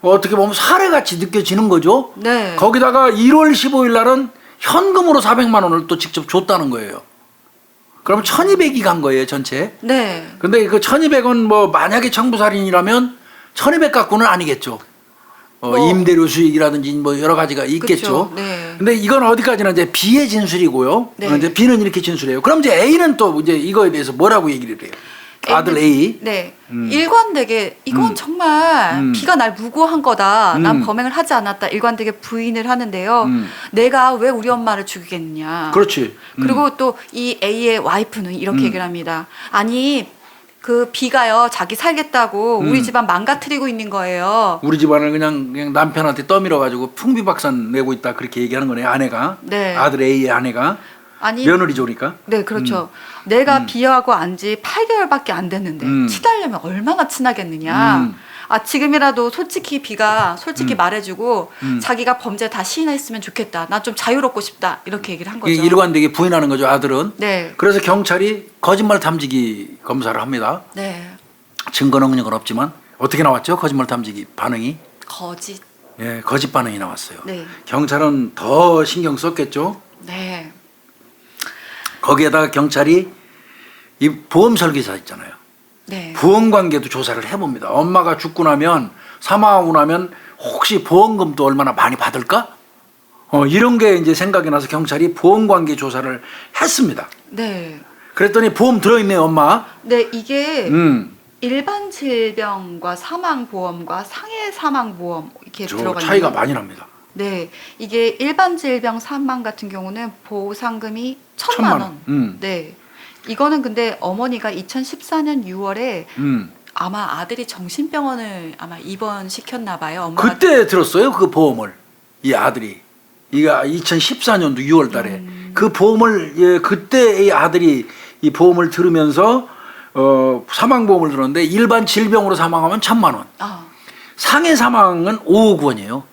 어떻게 보면 사례같이 느껴지는 거죠. 네. 거기다가 1월 15일 날은 현금으로 400만 원을 또 직접 줬다는 거예요. 그럼 1200이 간 거예요, 전체. 네. 근데 그 1200은 뭐 만약에 청부살인이라면 1200 갖고는 아니겠죠. 임대료 수익이라든지 뭐 여러 가지가 있겠죠. 그쵸. 네. 근데 이건 어디까지나 이제 B의 진술이고요. 네. 이제 B는 이렇게 진술해요. 그럼 이제 A는 또 이제 이거에 대해서 뭐라고 얘기를 해요? 아들 A. 네. 일관되게 이건 정말 B가 날 무고한 거다. 난 범행을 하지 않았다. 일관되게 부인을 하는데요. 내가 왜 우리 엄마를 죽이겠느냐. 그렇지. 그리고 또 이 A의 와이프는 이렇게 얘기를 합니다. 아니 그 B가요 자기 살겠다고 우리 집안 망가뜨리고 있는 거예요. 우리 집안을 그냥 남편한테 떠밀어 가지고 풍비박산 내고 있다 그렇게 얘기하는 거네 아내가. 네. 아들 A의 아내가. 아니 며느리 좋으니까. 네, 그렇죠. 내가 B하고 안 지 8개월밖에 안 됐는데 친하려면 얼마나 친하겠느냐. 아 지금이라도 솔직히 B가 솔직히 말해주고 자기가 범죄 다 시인했으면 좋겠다. 나 좀 자유롭고 싶다. 이렇게 얘기를 한 거죠. 일관되게 부인하는 거죠 아들은. 네. 그래서 경찰이 거짓말 탐지기 검사를 합니다. 네. 증거 능력은 없지만 어떻게 나왔죠? 거짓말 탐지기 반응이. 거짓. 예, 거짓 반응이 나왔어요. 네. 경찰은 더 신경 썼겠죠. 네. 거기에다가 경찰이 이 보험 설계사 있잖아요. 네. 보험 관계도 조사를 해봅니다. 엄마가 죽고 나면 사망하고 나면 혹시 보험금도 얼마나 많이 받을까? 이런 게 이제 생각이 나서 경찰이 보험 관계 조사를 했습니다. 네. 그랬더니 보험 들어있네요, 엄마. 네, 이게 음, 일반 질병과 사망보험과 상해 사망보험 이렇게 저 들어가 차이가 있는 많이 납니다. 네, 이게 일반 질병 사망 같은 경우는 보상금이 1,000만 1,000만 원. 원. 네, 이거는 근데 어머니가 2014년 6월에 음. 아마 아들이 정신병원을 아마 입원시켰나 봐요. 엄마가 그때 들었어요, 그 보험을. 이 아들이. 이가 2014년도 6월 달에. 그 보험을, 예, 그때 이 아들이 이 보험을 들으면서 사망보험을 들었는데 일반 질병으로 사망하면 1,000만 원. 아, 상해 사망은 5억 원이에요.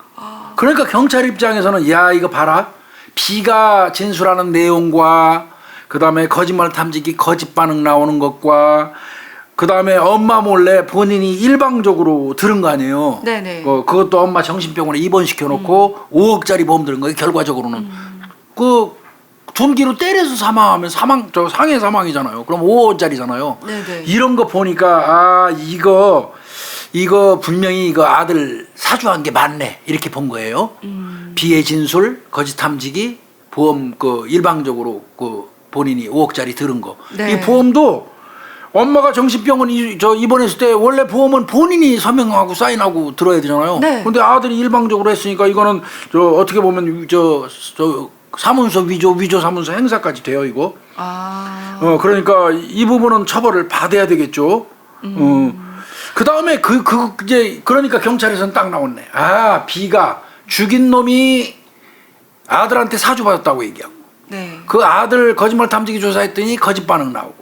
그러니까 경찰 입장에서는 야 이거 봐라. B가 진술하는 내용과 그다음에 거짓말 탐지기 거짓 반응 나오는 것과 그 다음에 엄마 몰래 본인이 일방적으로 들은 거 아니에요. 네네. 그것도 엄마 정신병원에 입원시켜놓고 5억짜리 보험 들은 거예요. 결과적으로는 그 둔기로 때려서 사망하면 상해 사망이잖아요. 그럼 5억짜리잖아요. 네네. 이런 거 보니까 이거 분명히 이거 아들 사주한 게 맞네 이렇게 본 거예요. 비의 진술, 거짓 탐지기, 보험 일방적으로 본인이 5억짜리 들은 거. 네. 이 보험도 엄마가 정신병원 입원했을 때 원래 보험은 본인이 서명하고 사인하고 들어야 되잖아요. 네. 근데 아들이 일방적으로 했으니까 이거는 어떻게 보면 사문서 위조 사문서 행사까지 돼요 이거. 그러니까 이 부분은 처벌을 받아야 되겠죠. 그 다음에 이제 그러니까 경찰에서는 딱 나왔네. B가 죽인 놈이 아들한테 사주 받았다고 얘기하고. 네. 그 아들 거짓말 탐지기 조사했더니 거짓 반응 나오고.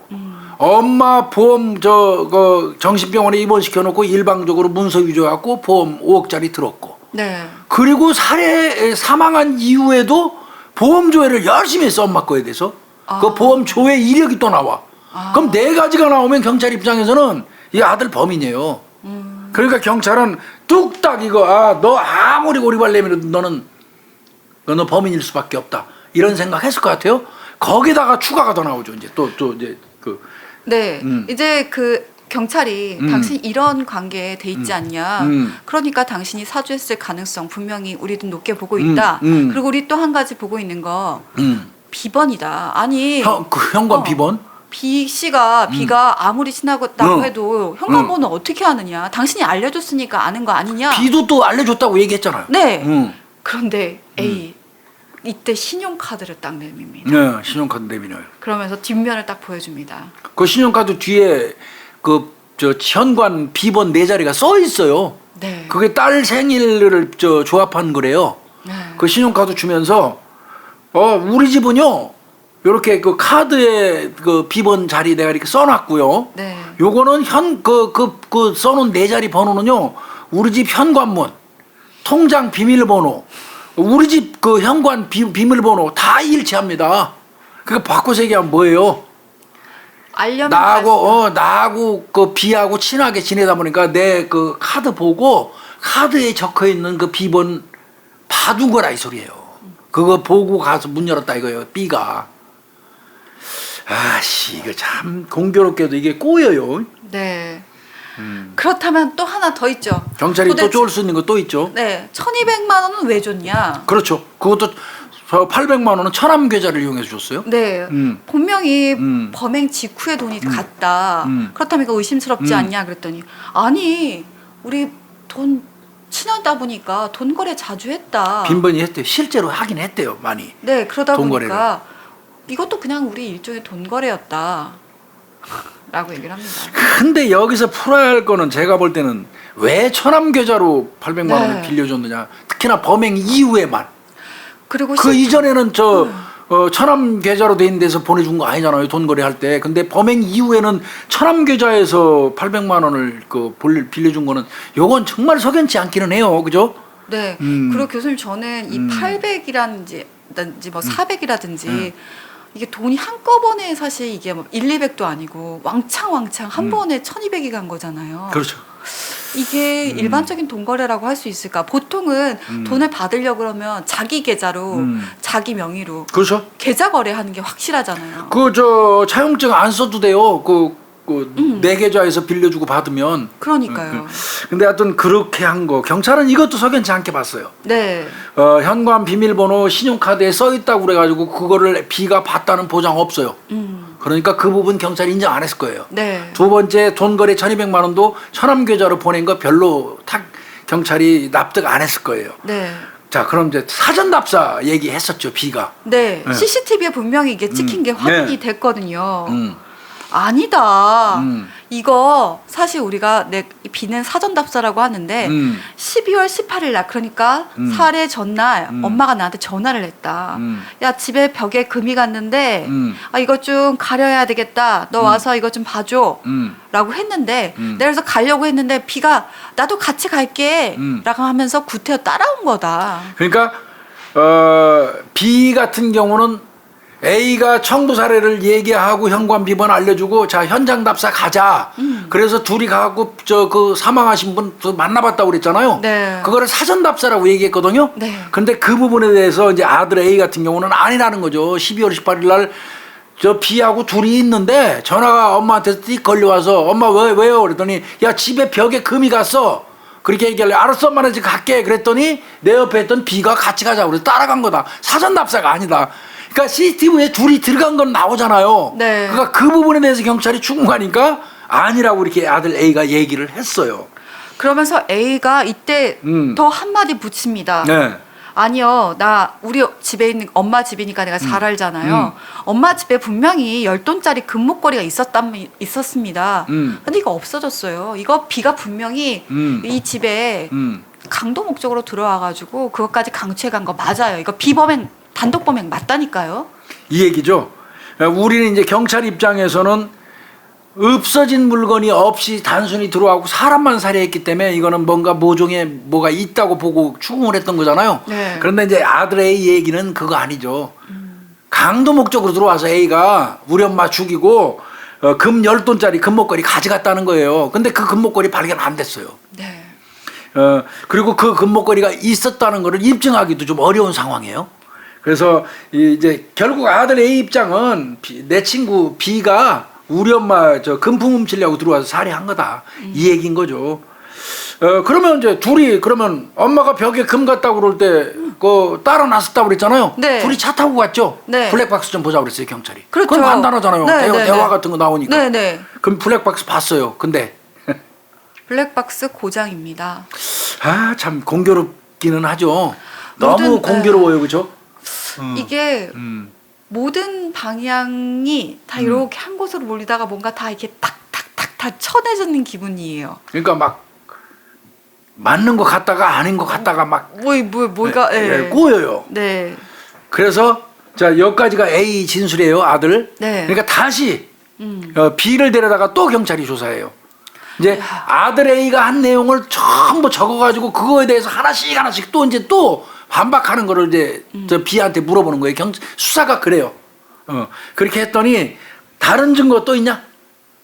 엄마 보험 정신병원에 입원시켜놓고 일방적으로 문서 위조해갖고 보험 5억짜리 들었고. 네. 그리고 사망한 이후에도 보험 조회를 열심히 했어 엄마 거에 대해서. 그 보험 조회 이력이 또 나와. 그럼 4가지가 나오면 경찰 입장에서는 이 아들 범인이에요. 그러니까 경찰은 뚝딱 이거 너 아무리 고리발 내밀어도 너 범인일 수밖에 없다. 이런 생각했을 것 같아요. 거기다가 추가가 더 나오죠. 이제 또 이제 네. 이제 경찰이 당신 이런 관계에 돼 있지 않냐. 그러니까 당신이 사주했을 가능성 분명히 우리도 높게 보고 있다. 그리고 우리 또 한 가지 보고 있는 거 비번이다. 아니 현관 비번? B가 아무리 친하다고 해도 현관번호 어떻게 아느냐. 당신이 알려줬으니까 아는 거 아니냐. B도 또 알려줬다고 얘기했잖아요. 네. 그런데 A 이때 신용카드를 딱 내밉니다. 네, 신용카드 내미네요. 그러면서 뒷면을 딱 보여줍니다. 그 신용카드 뒤에 현관 비번 4자리가 써 있어요. 네. 그게 딸 생일을 조합한 거래요. 네. 그 신용카드 주면서 우리 집은요 이렇게 그 카드에 비번 자리 내가 이렇게 써놨고요. 네. 요거는 써놓은 4자리 번호는요 우리 집 현관문, 통장 비밀번호, 우리 집 현관 비밀번호 다 일치합니다. 그거 바꿔서 얘기하면 뭐예요? 나하고 B하고 친하게 지내다 보니까 내 카드 보고 카드에 적혀 있는 그 비번 봐둔 거라 이 소리예요. 그거 보고 가서 문 열었다 이거예요. B가. 이거 참 공교롭게도 이게 꼬여요. 네. 그렇다면 또 하나 더 있죠. 경찰이 또 쫄 수 있는 거 또 있죠. 네. 1,200만 원은 왜 줬냐? 그렇죠. 그것도 800만 원은 천암 계좌를 이용해서 줬어요. 네. 분명히 범행 직후에 돈이 갔다. 그렇다면 이거 의심스럽지 않냐 그랬더니 아니 우리 돈 친하다 보니까 돈 거래 자주 했다. 빈번히 했대요. 실제로 하긴 했대요. 많이. 네. 그러다 돈 보니까 거래를. 이것도 그냥 우리 일종의 돈 거래였다. 라고 얘기를 합니다. 근데 여기서 풀어야 할 거는 제가 볼 때는 왜 천암 계좌로 800만 원을 빌려줬느냐. 특히나 범행 이후에만. 그리고 이전에는 천암 계좌로 돼 있는 데서 보내준 거 아니잖아요. 돈 거래할 때. 근데 범행 이후에는 천암 계좌에서 800만 원을 빌려준 거는 요건 정말 석연치 않기는 해요. 그죠? 네. 그리고 교수님 저는 이 800이라든지 뭐 400이라든지 이게 돈이 한꺼번에 사실 이게 뭐 1, 200도 아니고 왕창 한 번에 1,200이 간 거잖아요. 그렇죠. 이게 일반적인 돈 거래라고 할 수 있을까? 보통은 돈을 받으려고 그러면 자기 계좌로 자기 명의로 그렇죠. 계좌 거래하는 게 확실하잖아요. 차용증 안 써도 돼요. 내 계좌에서 빌려주고 받으면. 그러니까요. 근데 하여튼 그렇게 한 거. 경찰은 이것도 석연치 않게 봤어요. 네. 현관 비밀번호 신용카드에 써 있다고 그래가지고 그거를 B가 봤다는 보장 없어요. 그러니까 그 부분 경찰이 인정 안 했을 거예요. 네. 두 번째 돈거래 1,200만 원도 천암 계좌로 보낸 거 별로 경찰이 납득 안 했을 거예요. 네. 자, 그럼 이제 사전 답사 얘기했었죠, B가. 네. 네. CCTV에 분명히 이게 찍힌 게 확인이 됐거든요. 아니다. 음. 이거 사실 우리가 비는 사전 답사라고 하는데 12월 18일 날 그러니까 살해 전날 엄마가 나한테 전화를 했다. 야 집에 벽에 금이 갔는데 이거 좀 가려야 되겠다. 너 와서 이거 좀 봐줘. 라고 했는데 내가 그래서 가려고 했는데 비가 나도 같이 갈게 라고 하면서 구태여 따라온 거다. 그러니까 B 같은 경우는 A가 청부 사례를 얘기하고 현관 비번 알려주고 자 현장 답사 가자. 그래서 둘이 가고 저 그 사망하신 분 만나봤다고 그랬잖아요. 네. 그거를 사전 답사라고 얘기했거든요. 네. 근데 그 부분에 대해서 이제 아들 A 같은 경우는 아니라는 거죠. 12월 18일 날 저 B하고 둘이 있는데 전화가 엄마한테 띡 걸려와서 엄마 왜요? 그랬더니 야 집에 벽에 금이 갔어. 그렇게 얘기할래. 알았어 엄마 나 지금 갈게. 그랬더니 내 옆에 있던 B가 같이 가자고 그래서 따라간 거다. 사전 답사가 아니다. 그러니까 CCTV에 둘이 들어간 건 나오잖아요. 네. 그러니까 그 부분에 대해서 경찰이 추궁하니까 아니라고 이렇게 아들 A가 얘기를 했어요. 그러면서 A가 이때 더 한마디 붙입니다. 네. 아니요, 나 우리 집에 있는 엄마 집이니까 내가 잘 알잖아요. 엄마 집에 분명히 10돈짜리 금목걸이가 있었습니다. 근데 이거 없어졌어요. 이거 B가 분명히 이 집에 강도 목적으로 들어와가지고 그것까지 강취해 간 거 맞아요. 이거 비범행, 단독 범행 맞다니까요. 이 얘기죠. 우리는 이제 경찰 입장에서는 없어진 물건이 없이 단순히 들어와고 사람만 살해했기 때문에 이거는 뭔가 모종에 뭐가 있다고 보고 추궁을 했던 거잖아요. 네. 그런데 이제 아들 A 얘기는 그거 아니죠. 강도 목적으로 들어와서 A가 우리 엄마 죽이고 금 10돈짜리 금목걸이 가져갔다는 거예요. 근데 그 금목걸이 발견 안 됐어요. 네. 그리고 그 금목걸이가 있었다는 것을 입증하기도 좀 어려운 상황이에요. 그래서 이제 결국 아들 A 입장은 내 친구 B가 우리 엄마 저 금품 훔치려고 들어와서 살해한 거다. 이 얘기인 거죠. 그러면 이제 둘이 그러면 엄마가 벽에 금 갔다고 그럴 때 그 따라 나섰다고 그랬잖아요. 네. 둘이 차 타고 갔죠. 네. 블랙박스 좀 보자고 그랬어요, 경찰이. 그렇죠. 그건 간단하잖아요. 네, 네, 대화 네. 같은 거 나오니까. 네, 네. 그럼 블랙박스 봤어요. 근데 블랙박스 고장입니다. 아, 참 공교롭기는 하죠. 너무 모든, 공교로워요. 그죠? 이게 모든 방향이 다 이렇게 한 곳으로 몰리다가 뭔가 다 이렇게 탁탁탁 다 쳐내지는 기분이에요. 그러니까 막 맞는 것 같다가 아닌 것 같다가 막 뭐가 꼬여요. 네. 그래서 자 여기까지가 A 진술이에요, 아들. 네. 그러니까 다시 B를 데려다가 또 경찰이 조사해요. 이제 아들 A가 한 내용을 전부 적어가지고 그거에 대해서 하나씩 또 이제 또 반박하는 거를 이제 저 B한테 물어보는 거예요. 수사가 그래요. 그렇게 했더니 다른 증거 또 있냐?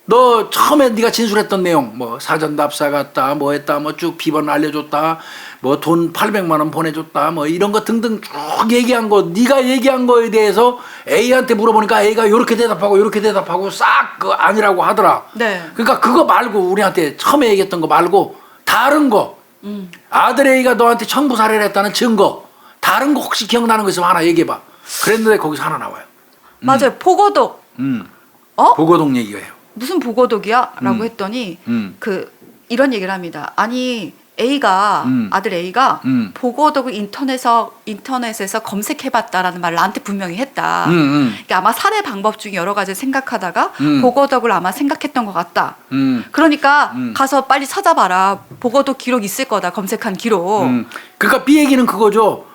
너 처음에 네가 진술했던 내용 뭐 사전 답사 갔다 뭐 했다 뭐 쭉 비번 알려줬다 뭐 돈 800만 원 보내줬다 뭐 이런 거 등등 쭉 얘기한 거 네가 얘기한 거에 대해서 A한테 물어보니까 A가 요렇게 대답하고 싹 그 아니라고 하더라. 네. 그러니까 그거 말고 우리한테 처음에 얘기했던 거 말고 다른 거 아들 A가 너한테 청부 살해를 했다는 증거 다른 거 혹시 기억나는 거 있으면 하나 얘기해봐. 그랬는데 거기서 하나 나와요. 맞아요. 보고독. 보고동 얘기예요. 무슨 보고독이야? 라고 했더니 이런 얘기를 합니다. 아니 A가 아들 A가 보고독을 인터넷에서 검색해봤다라는 말을 나한테 분명히 했다. 그러니까 아마 살해 방법 중에 여러 가지 생각하다가 보고독을 아마 생각했던 것 같다. 그러니까 가서 빨리 찾아봐라. 보고독 기록 있을 거다. 검색한 기록. 그러니까 B 얘기는 그거죠.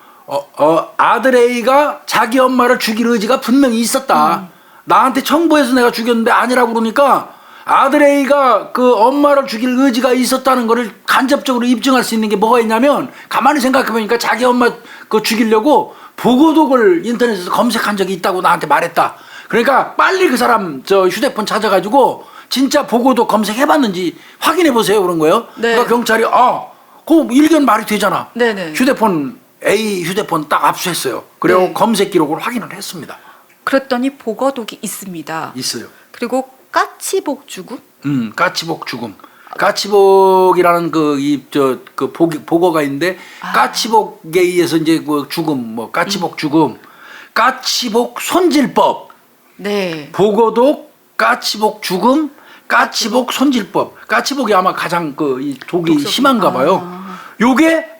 아들 A가 자기 엄마를 죽일 의지가 분명히 있었다. 나한테 청부해서 내가 죽였는데 아니라고 그러니까 아들 A가 그 엄마를 죽일 의지가 있었다는 거를 간접적으로 입증할 수 있는 게 뭐가 있냐면 가만히 생각해보니까 자기 엄마 그 죽이려고 보고독을 인터넷에서 검색한 적이 있다고 나한테 말했다. 그러니까 빨리 그 사람 저 휴대폰 찾아가지고 진짜 보고독 검색해봤는지 확인해보세요 그런 거예요. 네. 그러니까 경찰이 그 일견 말이 되잖아. 네네. 휴대폰 A 휴대폰 딱 압수했어요. 그리고 네. 검색 기록을 확인을 했습니다. 그랬더니 보고독이 있습니다. 있어요. 그리고 까치복 죽음? 까치복 죽음. 까치복이라는 보고가 있는데 까치복에 의해서 이제 그 죽음, 뭐 까치복 죽음, 까치복 손질법, 네. 보고독, 까치복 죽음, 까치복 손질법. 까치복이 아마 가장 이 독이 심한가 봐요. 요게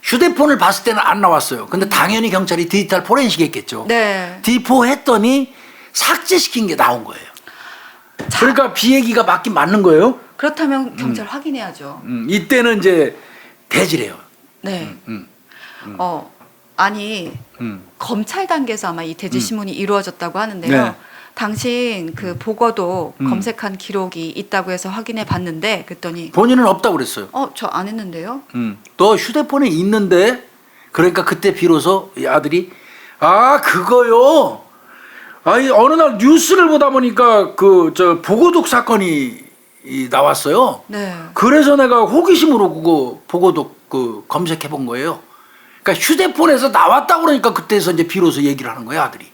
휴대폰을 봤을 때는 안 나왔어요. 근데 당연히 경찰이 디지털 포렌식 했겠죠. 네. 디포 했더니 삭제시킨 게 나온 거예요. 그러니까 B 얘기가 맞긴 맞는 거예요. 그렇다면 경찰 확인해야죠. 이때는 이제 대질해요. 네. 아니 검찰 단계에서 아마 이 대질 신문이 이루어졌다고 하는데요. 네. 당신 그 보고도 검색한 기록이 있다고 해서 확인해 봤는데 그랬더니 본인은 없다고 그랬어요. 저 안 했는데요. 너 휴대폰에 있는데 그러니까 그때 비로소 이 아들이 아, 그거요. 아니, 어느 날 뉴스를 보다 보니까 보고독 사건이 나왔어요. 네. 그래서 내가 호기심으로 그거 보고독 검색해 본 거예요. 그러니까 휴대폰에서 나왔다 그러니까 그때서 이제 비로소 얘기를 하는 거예요, 아들이.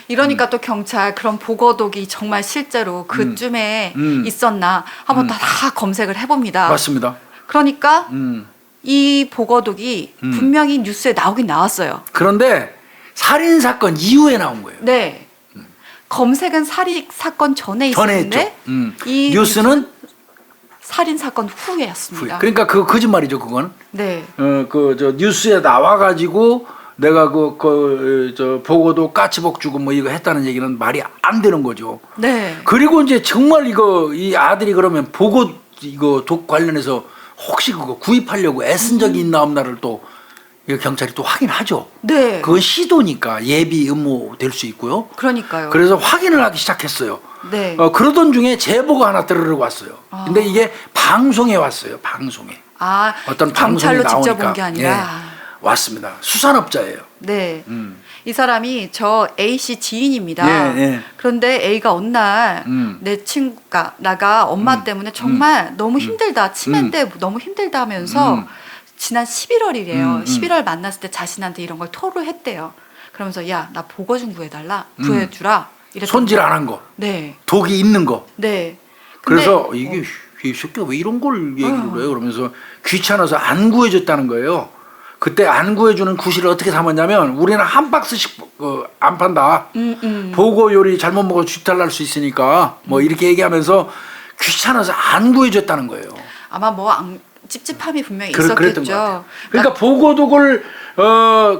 이러니까 또 경찰 그런 보고독이 정말 실제로 그쯤에 있었나 한번 다 검색을 해봅니다. 맞습니다. 그러니까 이 보고독이 분명히 뉴스에 나오긴 나왔어요. 그런데 살인 사건 이후에 나온 거예요. 네. 검색은 살인 사건 전에 전에 있었는데 했죠. 이 뉴스는 살인 사건 후였습니다. 그러니까 그거 거짓말이죠, 그건. 네. 뉴스에 나와가지고 내가 보고도 까치복 주고 뭐 이거 했다는 얘기는 말이 안 되는 거죠. 네. 그리고 이제 정말 이 아들이 그러면 이거 독 관련해서 혹시 그거 구입하려고 애쓴 적이 있나 없나를 또 이거 경찰이 또 확인하죠. 네. 그건 시도니까 예비 음모 될 수 있고요. 그러니까요. 그래서 확인을 하기 시작했어요. 네. 그러던 중에 제보가 하나 들으러 왔어요. 아. 근데 이게 방송에 왔어요. 방송에. 아, 어떤 방송이 경찰로 나오니까 직접 본 게 아니라. 예, 왔습니다. 수산업자예요. 네. 이 사람이 저 A 씨 지인입니다. 예, 예. 그런데 A가 어느 날 내 친구가 나가 엄마 때문에 정말 너무 힘들다. 치매인데 너무 힘들다 하면서 지난 11월이래요. 11월 만났을 때 자신한테 이런 걸 토로했대요. 그러면서 야, 나 보고 좀 구해달라. 구해주라. 이랬더니 손질 안 한 거. 네. 독이 있는 거. 네. 근데 그래서 이게 이 새끼가 왜 이런 걸 얘기를 해요? 그러면서 귀찮아서 안 구해줬다는 거예요. 그때 안 구해주는 구실을 어떻게 삼았냐면 우리는 한 박스씩 안 판다. 보고 요리 잘못 먹어 쥐탈 날 수 있으니까 뭐 이렇게 얘기하면서 귀찮아서 안 구해줬다는 거예요. 아마 찝찝함이 분명히 그랬던 것 있었겠죠. 같아요. 그러니까 보고독을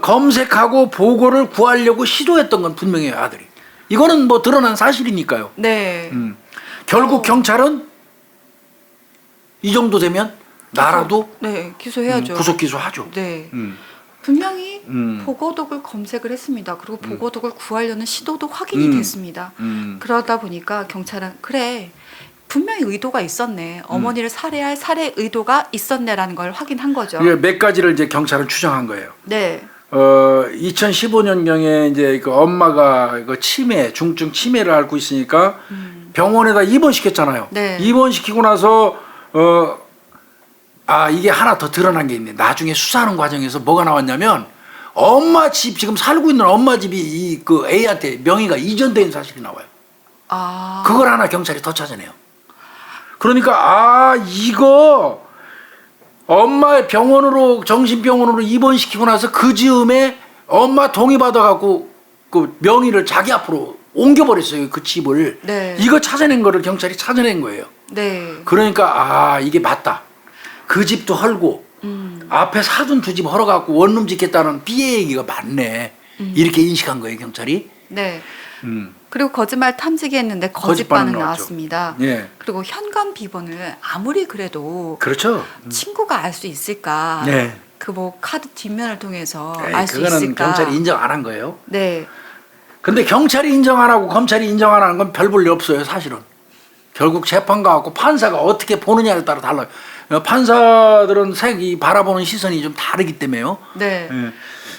검색하고 보고를 구하려고 시도했던 건 분명해요, 아들이. 이거는 뭐 드러난 사실이니까요. 네. 결국 경찰은 이 정도 되면 나라도 네, 기소해야죠. 구속 기소하죠. 네. 음. 분명히 보고독을 검색을 했습니다. 그리고 보고독을 구하려는 시도도 확인이 됐습니다. 그러다 보니까 경찰은 그래 분명히 의도가 있었네. 어머니를 살해할 살해 의도가 있었네라는 걸 확인한 거죠. 이게 몇 가지를 이제 경찰은 추정한 거예요. 네. 2015년경에 이제 그 엄마가 중증 치매를 앓고 있으니까 병원에다 입원시켰잖아요. 네. 입원시키고 나서 이게 하나 더 드러난 게 있네. 나중에 수사하는 과정에서 뭐가 나왔냐면 엄마 집 지금 살고 있는 엄마 집이 A한테 명의가 이전된 사실이 나와요. 아. 그걸 하나 경찰이 더 찾아내요. 그러니까 이거 엄마 정신병원으로 입원시키고 나서 그 즈음에 엄마 동의 받아갖고 그 명의를 자기 앞으로 옮겨버렸어요. 그 집을. 네. 이거 찾아낸 거를 경찰이 찾아낸 거예요. 네. 그러니까 이게 맞다. 그 집도 헐고 앞에 사둔 두 집 헐어갖고 원룸 짓겠다는 비애 얘기가 맞네. 이렇게 인식한 거예요, 경찰이. 네. 그리고 거짓말 탐지기 했는데 거짓반응 나왔습니다. 예. 그리고 현관 비번을 아무리 그래도 그렇죠. 친구가 알 수 있을까? 네. 그 카드 뒷면을 통해서 알 수 그거는 있을까? 경찰이 인정 안 한 거예요. 네. 근데 경찰이 인정 안 하고 검찰이 인정 안 하는 건 별 볼 일 없어요, 사실은. 결국 재판 가고 판사가 어떻게 보느냐에 따라 달라요. 판사들은 바라보는 시선이 좀 다르기 때문에요. 네. 예.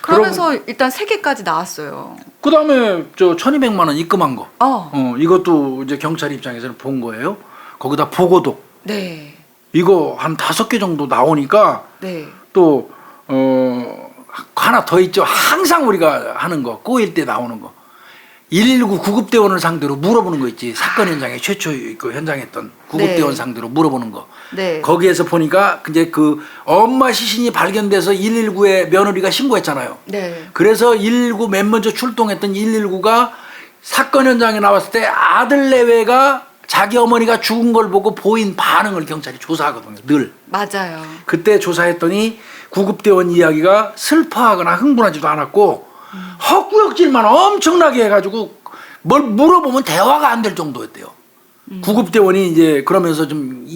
그러면서 일단 3개까지 나왔어요. 그 다음에 1200만 원 입금한 거. 이것도 이제 경찰 입장에서는 본 거예요. 거기다 보고독. 네. 이거 한 5개 정도 나오니까 네. 또 하나 더 있죠. 항상 우리가 하는 거, 꼬일 때 나오는 거. 119 구급대원을 상대로 물어보는 거 있지. 사건 현장에 최초 현장했던 구급대원 네. 상대로 물어보는 거. 네. 거기에서 보니까 이제 엄마 시신이 발견돼서 119에 며느리가 신고했잖아요. 네. 그래서 119 맨 먼저 출동했던 119가 사건 현장에 나왔을 때 아들 내외가 자기 어머니가 죽은 걸 보고 보인 반응을 경찰이 조사하거든요. 늘. 맞아요. 그때 조사했더니 구급대원 이야기가 슬퍼하거나 흥분하지도 않았고 헛구역질만 엄청나게 해가지고 뭘 물어보면 대화가 안 될 정도였대요. 구급대원이 이제 그러면서 좀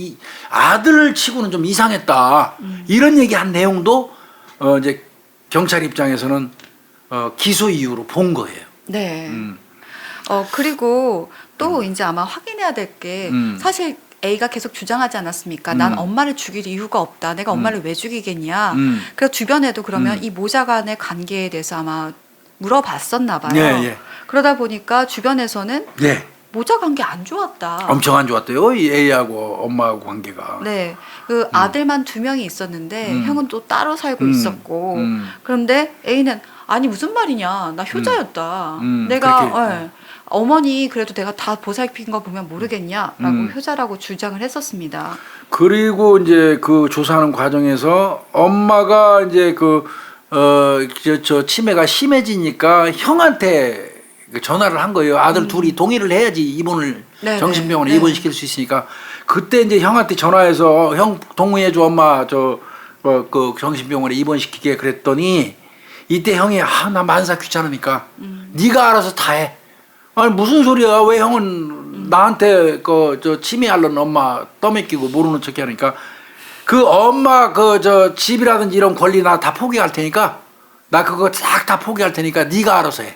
아들 치고는 좀 이상했다. 이런 얘기한 내용도 이제 경찰 입장에서는 기소 이유로 본 거예요. 네. 그리고 또 이제 아마 확인해야 될 게 사실 A가 계속 주장하지 않았습니까? 난 엄마를 죽일 이유가 없다. 내가 엄마를 왜 죽이겠냐? 그래서 주변에도 그러면 이 모자 간의 관계에 대해서 아마 물어봤었나 봐요. 예, 예. 그러다 보니까 주변에서는 예. 모자 관계 안 좋았다. 엄청 안 좋았대요. 이 A하고 엄마하고 관계가. 네, 그 아들만 2명이 있었는데 형은 또 따로 살고 있었고 그런데 A는 아니 무슨 말이냐 나 효자였다. 내가 그렇게, 예, 어머니 그래도 내가 다 보살핀 거 보면 모르겠냐라고 효자라고 주장을 했었습니다. 그리고 이제 그 조사하는 과정에서 엄마가 이제 저 치매가 심해지니까 형한테 전화를 한 거예요. 아들 둘이 동의를 해야지 입원을 네, 정신병원에 네. 입원시킬 수 있으니까 그때 이제 형한테 전화해서 형 동의해줘 엄마 그 정신병원에 입원시키게 그랬더니 이때 형이 나 만사 귀찮으니까 네가 알아서 다 해. 아니 무슨 소리야? 왜 형은 나한테 저 치매 앓는 엄마 떠맡기고 모르는 척 하니까 그 엄마 저 집이라든지 이런 권리 나 다 포기할 테니까 나 그거 싹 다 포기할 테니까 네가 알아서 해.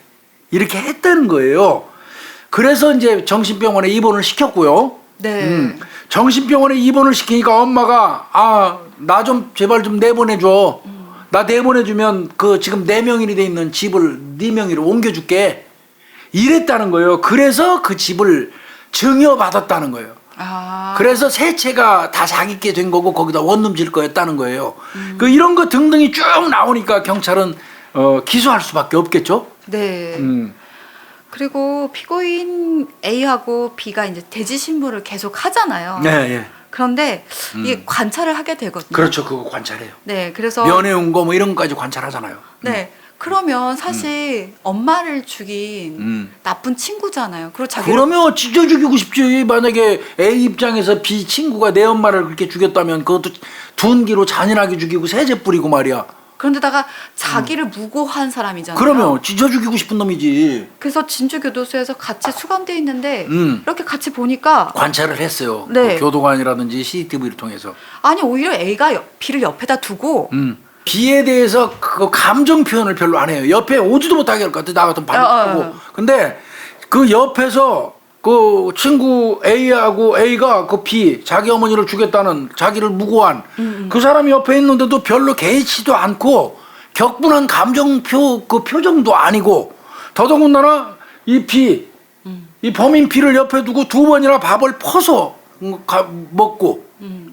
이렇게 했다는 거예요. 그래서 이제 정신병원에 입원을 시켰고요. 네. 정신병원에 입원을 시키니까 엄마가 나 좀 제발 좀 내보내줘. 나 내보내주면 그 지금 4명이 돼 있는 집을 4명이로 옮겨줄게. 이랬다는 거예요. 그래서 그 집을 증여받았다는 거예요. 아. 그래서 세 채가 다 자기께 된 거고 거기다 원룸 질 거였다는 거예요. 이런 거 등등이 쭉 나오니까 경찰은 기소할 수밖에 없겠죠. 네. 그리고 피고인 A하고 B가 이제 대지 신문을 계속 하잖아요. 네, 예. 그런데 이게 관찰을 하게 되거든요. 그렇죠. 그거 관찰해요. 네, 그래서 면회 온 거 뭐 이런 거까지 관찰하잖아요. 네. 그러면 사실 엄마를 죽인 나쁜 친구잖아요. 그리고 자기 그러면 찢어 죽이고 싶지. 만약에 A 입장에서 B 친구가 내 엄마를 그렇게 죽였다면 그것도 둔기로 잔인하게 죽이고 세제 뿌리고 말이야. 그런데다가 자기를 무고한 사람이잖아요. 그러면 찢어 죽이고 싶은 놈이지. 그래서 진주교도소에서 같이 수감돼 있는데 이렇게 같이 보니까 관찰을 했어요. 네. 그 교도관이라든지 CCTV를 통해서. 아니 오히려 A가 B를 옆에다 두고 B에 대해서 그 감정 표현을 별로 안 해요. 옆에 오지도 못하게 할 것 같아. 나 같은 반응하고. 근데 그 옆에서 그 친구 A하고 A가 그 B 자기 어머니를 죽였다는 자기를 무고한 그 사람이 옆에 있는데도 별로 개의치도 않고 격분한 감정표 그 표정도 아니고 더더군다나 이 B 이 범인 B를 옆에 두고 2번이나 밥을 퍼서 먹고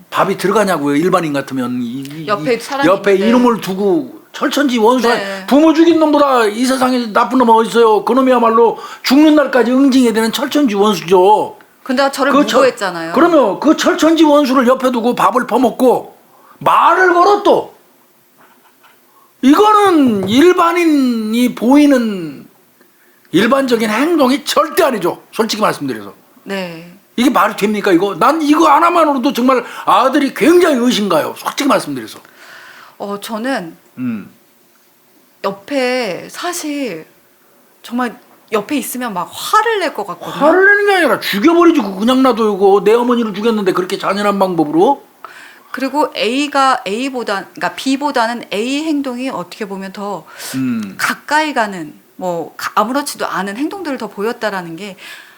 밥이 들어가냐고요. 일반인 같으면 옆에 사람이 옆에 있는데. 이름을 두고 철천지 원수한 네. 부모 죽인 놈보다 이 세상에 나쁜 놈은 어디 있어요. 그놈이야말로 죽는 날까지 응징해야 되는 철천지 원수죠. 근데 저를 무고했잖아요. 그러면 그 철천지 원수를 옆에 두고 밥을 퍼먹고 말을 걸어 또 이거는 일반인이 보이는 일반적인 행동이 절대 아니죠. 솔직히 말씀드려서. 네. 이게 말이 됩니까 이거? 난 이거 하나만으로도 정말 아들이 굉장히 의심가요. 솔직히 말씀드려서. 저는 옆에 사실 정말 옆에 있으면 막 화를 낼 것 같거든요. 화를 내는 게 아니라 죽여버리지 그냥 놔둬 이거. 내 어머니를 죽였는데 그렇게 잔인한 방법으로. 그리고 그러니까 B보다는 A 행동이 어떻게 보면 더 가까이 가는 뭐 아무렇지도 않은 행동들을 더 보였다라는 게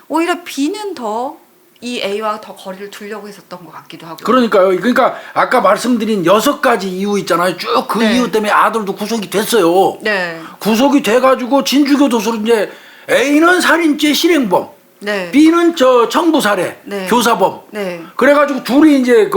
오히려 B는 더 이 A와 더 거리를 두려고 했었던 것 같기도 하고. 그러니까요. 그러니까 아까 말씀드린 6가지 이유 있잖아요. 쭉 그 네. 이유 때문에 아들도 구속이 됐어요. 네. 구속이 돼가지고 진주교도소로 이제 A는 살인죄 실행범, 네. B는 청부살해, 네. 교사범. 네. 그래가지고 둘이 이제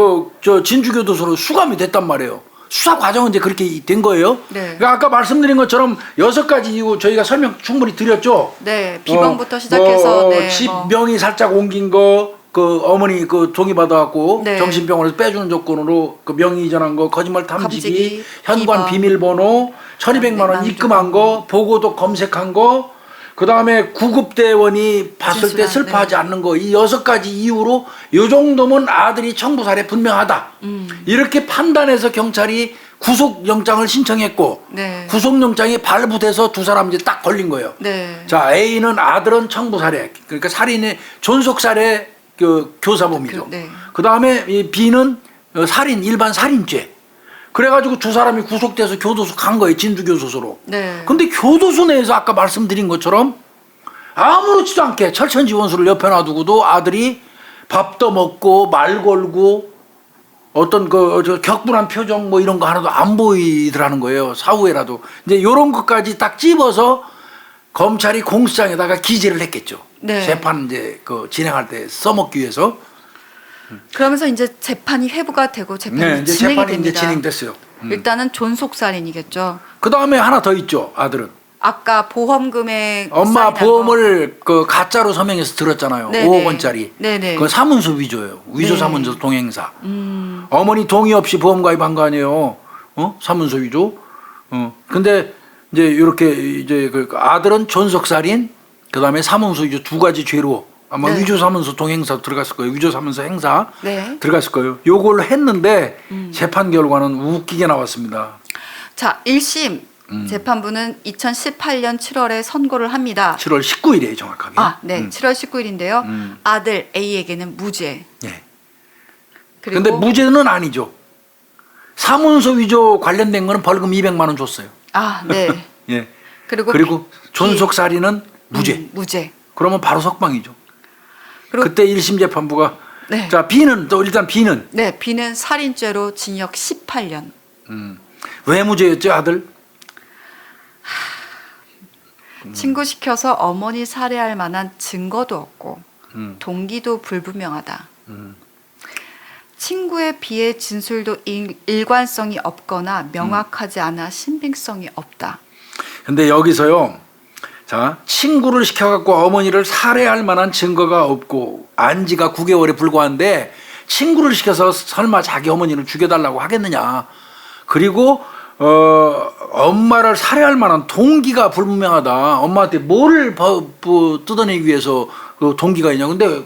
진주교도소로 수감이 됐단 말이에요. 수사 과정은 이제 그렇게 된 거예요. 네. 그러니까 아까 말씀드린 것처럼 6가지 이유 저희가 설명 충분히 드렸죠. 네. 비번부터 시작해서 네. 집 명의 살짝 옮긴 거, 그 어머니 그 동의 받아갖고 네. 정신병원에서 빼주는 조건으로 그 명의 이전한 거, 거짓말 탐지기, 탐지기, 현관 비번. 비밀번호, 1,200만 원 입금한 거, 보고도 검색한 거, 그 다음에 구급대원이 봤을 때 진술한, 슬퍼하지 않는 거, 이 6가지 이유로 요 정도면 아들이 청부살에 분명하다. 이렇게 판단해서 경찰이 구속영장을 신청했고, 네. 구속영장이 발부돼서 두 사람 이제 딱 걸린 거예요. 네. 자, A는 아들은 청부살해, 그러니까 살인의 존속살해 그 교사범이죠. 네. 그 다음에 이 B는 살인, 일반 살인죄. 그래가지고 두 사람이 구속돼서 교도소 간 거예요. 진주교도소로. 네. 근데 교도소 내에서 아까 말씀드린 것처럼 아무렇지도 않게 철천지 원수를 옆에 놔두고도 아들이 밥도 먹고 말 걸고 어떤 저 격분한 표정 뭐 이런 거 하나도 안 보이더라는 거예요. 사후에라도. 이제 요런 것까지 딱 집어서 검찰이 공소장에다가 기재를 했겠죠. 네. 재판 이제 그 진행할 때 써먹기 위해서. 그러면서 이제 재판이 회부가 되고 재판이 네, 이제 진행이 재판이 됩니다. 이제 진행됐어요. 일단은 존속살인이겠죠. 그 다음에 하나 더 있죠. 아들은 아까 보험금에 엄마 사인한 보험을 그 가짜로 서명해서 들었잖아요. 네네. 5억 원짜리. 네네. 그건 사문서 위조예요. 위조 네. 사문서 동행사. 어머니 동의 없이 보험 가입한 거 아니에요. 사문서 위조. 근데 이제 이렇게 이제 그 아들은 존속살인, 그다음에 사문서 위조 두 가지 죄로 아마 네. 위조 사문서 동행사 들어갔을 거예요. 위조 사문서 행사 네. 들어갔을 거예요. 요걸 했는데 재판 결과는 웃기게 나왔습니다. 자, 1심 재판부는 2018년 7월에 선고를 합니다. 7월 19일이에요, 정확하게. 아, 네. 7월 19일인데요. 음. 아들 A에게는 무죄. 예. 그리고 근데 무죄는 아니죠. 사문서 위조 관련된 거는 벌금 200만 원 줬어요. 아, 네. 예. 그리고 존속살인은 무죄. 무죄. 그러면 바로 석방이죠. 그리고 그때 1심 재판부가 네. 자, B는 또 일단 B는 네, B는 살인죄로 징역 18년. 왜 무죄였죠, 아들? 친구 시켜서 어머니 살해할 만한 증거도 없고 음. 동기도 불분명하다. 친구에 비해 진술도 일관성이 없거나 명확하지 않아 신빙성이 없다. 근데 여기서요. 자, 친구를 시켜갖고 어머니를 살해할 만한 증거가 없고 안지가 9개월에 불과한데 친구를 시켜서 설마 자기 어머니를 죽여달라고 하겠느냐. 그리고 엄마를 살해할 만한 동기가 불분명하다. 엄마한테 뭐를 뜯어내기 위해서 그 동기가 있냐. 근데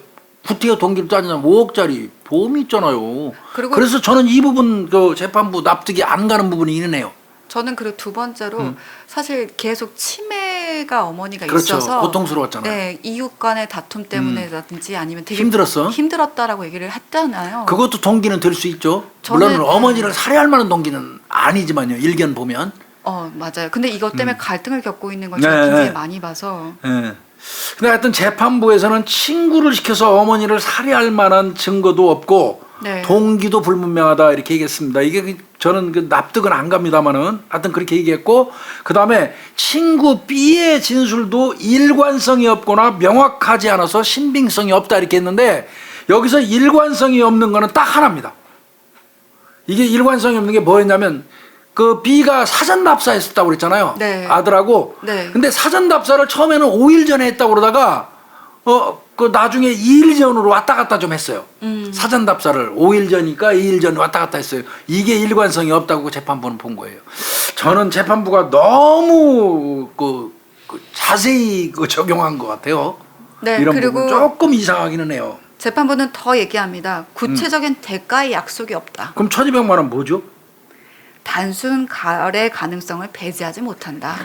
구태여 동기를 따지면 5억짜리 보험이 있잖아요. 그래서 저는 이 부분 그 재판부 납득이 안 가는 부분이 있네요. 저는 그리고 두 번째로 사실 계속 치매가 어머니가 그렇죠. 있어서 고통스러웠잖아요. 네, 이웃 간의 다툼 때문에라든지 아니면 되게 힘들었어? 힘들었다라고 얘기를 했잖아요. 그것도 동기는 될 수 있죠. 저는- 물론 어머니를 살해할 만한 동기는 아니지만요. 일견 보면. 맞아요. 근데 이것 때문에 갈등을 겪고 있는 걸 네, 제가 굉장히 네. 많이 봐서 예. 근데 하여튼 재판부에서는 친구를 시켜서 어머니를 살해할 만한 증거도 없고 네. 동기도 불분명하다 이렇게 얘기했습니다. 이게 저는 그 납득은 안 갑니다만은 하여튼 그렇게 얘기했고 그 다음에 친구 B의 진술도 일관성이 없거나 명확하지 않아서 신빙성이 없다 이렇게 했는데 여기서 일관성이 없는 거는 딱 하나입니다. 이게 일관성이 없는 게 뭐였냐면 그 B가 사전 답사했었다고 그랬잖아요. 네. 아들하고. 네. 근데 사전 답사를 처음에는 5일 전에 했다고 그러다가 그 나중에 2일 전으로 왔다 갔다 좀 했어요. 사전 답사를 5일 전이니까 2일 전 왔다 갔다 했어요. 이게 일관성이 없다고 재판부는 본 거예요. 저는 재판부가 너무 그 자세히 적용한 것 같아요. 네, 이런 그리고 부분 조금 이상하기는 해요. 재판부는 더 얘기합니다. 구체적인 대가의 약속이 없다. 그럼 1,200만 원 뭐죠? 단순 가래 가능성을 배제하지 못한다.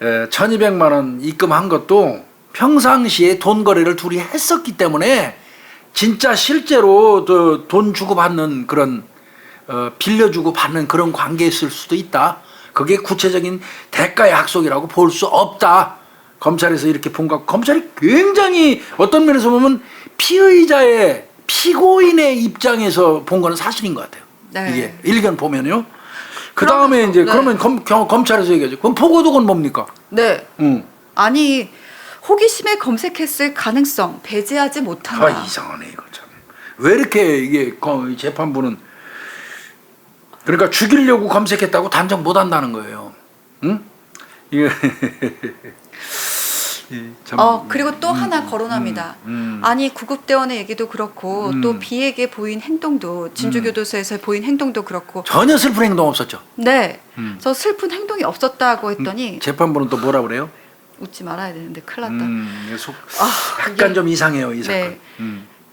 1,200만 원 입금한 것도 평상시에 돈 거래를 둘이 했었기 때문에 진짜 실제로 돈 주고 받는 그런 빌려주고 받는 그런 관계였을 수도 있다. 그게 구체적인 대가 약속이라고 볼 수 없다. 검찰에서 이렇게 본 것. 검찰이 굉장히 어떤 면에서 보면 피의자의 피고인의 입장에서 본 거는 사실인 것 같아요. 네. 이게 일견 보면요. 그 다음에 이제 네. 그러면 검찰에서 얘기하죠. 그럼 포고독은 뭡니까? 네. 아니 호기심에 검색했을 가능성 배제하지 못한다. 이상하네 이거 참. 왜 이렇게 이게 재판부는 그러니까 죽이려고 검색했다고 단정 못한다는 거예요. 응? 이게 참, 그리고 또 하나 거론합니다. 아니 구급대원의 얘기도 그렇고 또 B에게 보인 행동도 진주교도소에서 보인 행동도 그렇고 전혀 슬픈 행동 없었죠. 네, 저 슬픈 행동이 없었다고 했더니 재판부는 또 뭐라 그래요? 웃지 말아야 되는데 큰일 났다. 약간 이게- 좀 이상해요 이 사건. 네.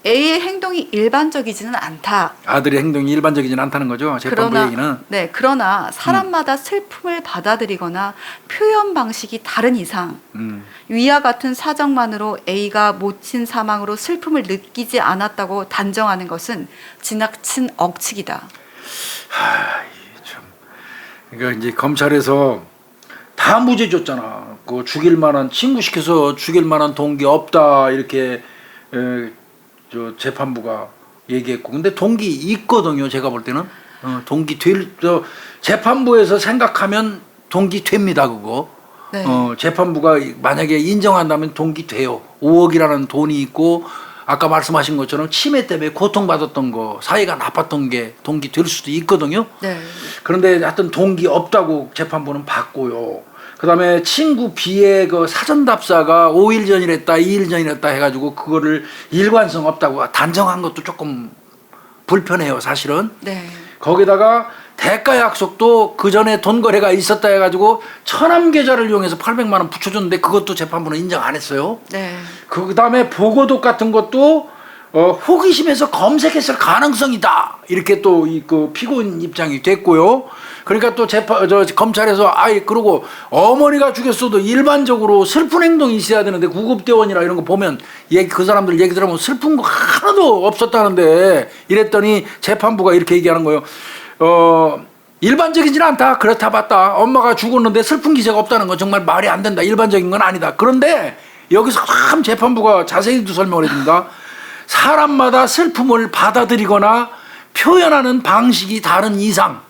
A의 행동이 일반적이지는 않다. 아들의 행동이 일반적이진 않다는 거죠. 재판부 얘기는. 그러나 사람마다 슬픔을 받아들이거나 표현 방식이 다른 이상 위와 같은 사정만으로 A가 모친 사망으로 슬픔을 느끼지 않았다고 단정하는 것은 지나친 억측이다. 참. 그러니까 이제 검찰에서 다 무죄 줬잖아. 그 죽일 만한 친구 시켜서 죽일 만한 동기 없다 이렇게 저 재판부가 얘기했고, 근데 동기 있거든요. 제가 볼 때는 동기 재판부에서 생각하면 동기 됩니다. 그거 네. 재판부가 만약에 인정한다면 동기 돼요. 5억이라는 돈이 있고 아까 말씀하신 것처럼 치매 때문에 고통받았던 거, 사이가 나빴던 게 동기 될 수도 있거든요. 네. 그런데 하여튼 동기 없다고 재판부는 봤고요. 그다음에 친구 B의 그 사전 답사가 5일 전이랬다, 2일 전이랬다 해가지고 그거를 일관성 없다고 단정한 것도 조금 불편해요, 사실은. 네. 거기다가 대가 약속도 그 전에 돈 거래가 있었다 해가지고 천암 계좌를 이용해서 800만 원 붙여줬는데 그것도 재판부는 인정 안 했어요. 네. 그 다음에 보고독 같은 것도 호기심에서 검색했을 가능성이다 이렇게 또 그 피고인 입장이 됐고요. 그러니까 또 검찰에서 그러고 어머니가 죽였어도 일반적으로 슬픈 행동이 있어야 되는데 구급대원이나 이런 거 보면 그 사람들 얘기 들어보면 슬픈 거 하나도 없었다는데 이랬더니 재판부가 이렇게 얘기하는 거예요. 일반적이진 않다. 그렇다 봤다. 엄마가 죽었는데 슬픈 기세가 없다는 건 정말 말이 안 된다. 일반적인 건 아니다. 그런데 여기서 참 재판부가 자세히도 설명을 해줍니다. 사람마다 슬픔을 받아들이거나 표현하는 방식이 다른 이상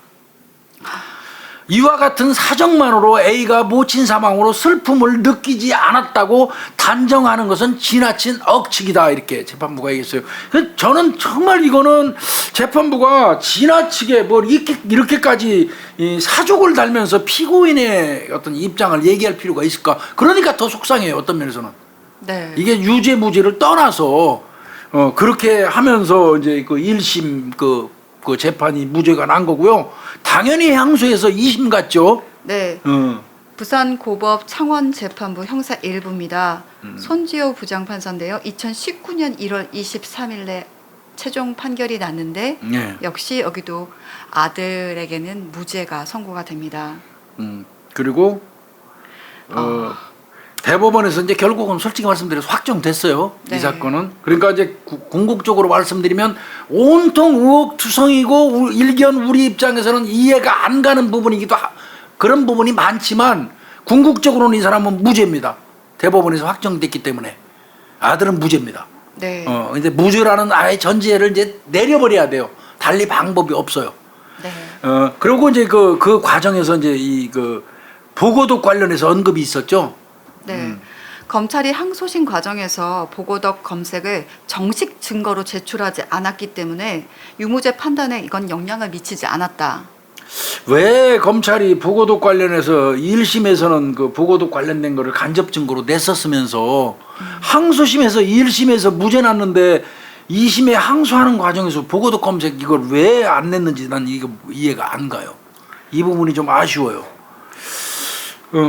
이와 같은 사정만으로 A가 모친 사망으로 슬픔을 느끼지 않았다고 단정하는 것은 지나친 억측이다 이렇게 재판부가 얘기했어요. 저는 정말 이거는 재판부가 지나치게 뭐 이렇게까지 사족을 달면서 피고인의 어떤 입장을 얘기할 필요가 있을까? 그러니까 더 속상해요, 어떤 면에서는. 네. 이게 유죄 무죄를 떠나서 그렇게 하면서 이제 그 1심 그 재판이 무죄가 난 거고요. 당연히 향수에서 2심 갔죠. 네. 부산고법 창원재판부 형사 1부입니다. 손지호 부장판사인데요. 2019년 1월 23일에 최종 판결이 났는데 네. 역시 여기도 아들에게는 무죄가 선고가 됩니다. 그리고 대법원에서 이제 결국은 솔직히 말씀드려서 확정됐어요. 네. 이 사건은. 그러니까 이제 궁극적으로 말씀드리면 온통 의혹투성이고 일견 우리 입장에서는 이해가 안 가는 부분이기도 그런 부분이 많지만 궁극적으로는 이 사람은 무죄입니다. 대법원에서 확정됐기 때문에 아들은 무죄입니다. 네. 이제 무죄라는 아예 전제를 이제 내려버려야 돼요. 달리 방법이 없어요. 네. 그리고 이제 그 과정에서 이제 보고독 관련해서 언급이 있었죠. 네. 검찰이 항소심 과정에서 보고덕 검색을 정식 증거로 제출하지 않았기 때문에 유무죄 판단에 이건 영향을 미치지 않았다. 왜 검찰이 보고독 관련해서 1심에서는 그 보고독 관련된 거를 간접 증거로 냈었으면서 항소심에서 1심에서 무죄 났는데 2심에 항소하는 과정에서 보고독 검색 이걸 왜 안 냈는지 난 이거 이해가 안 가요. 이 부분이 좀 아쉬워요.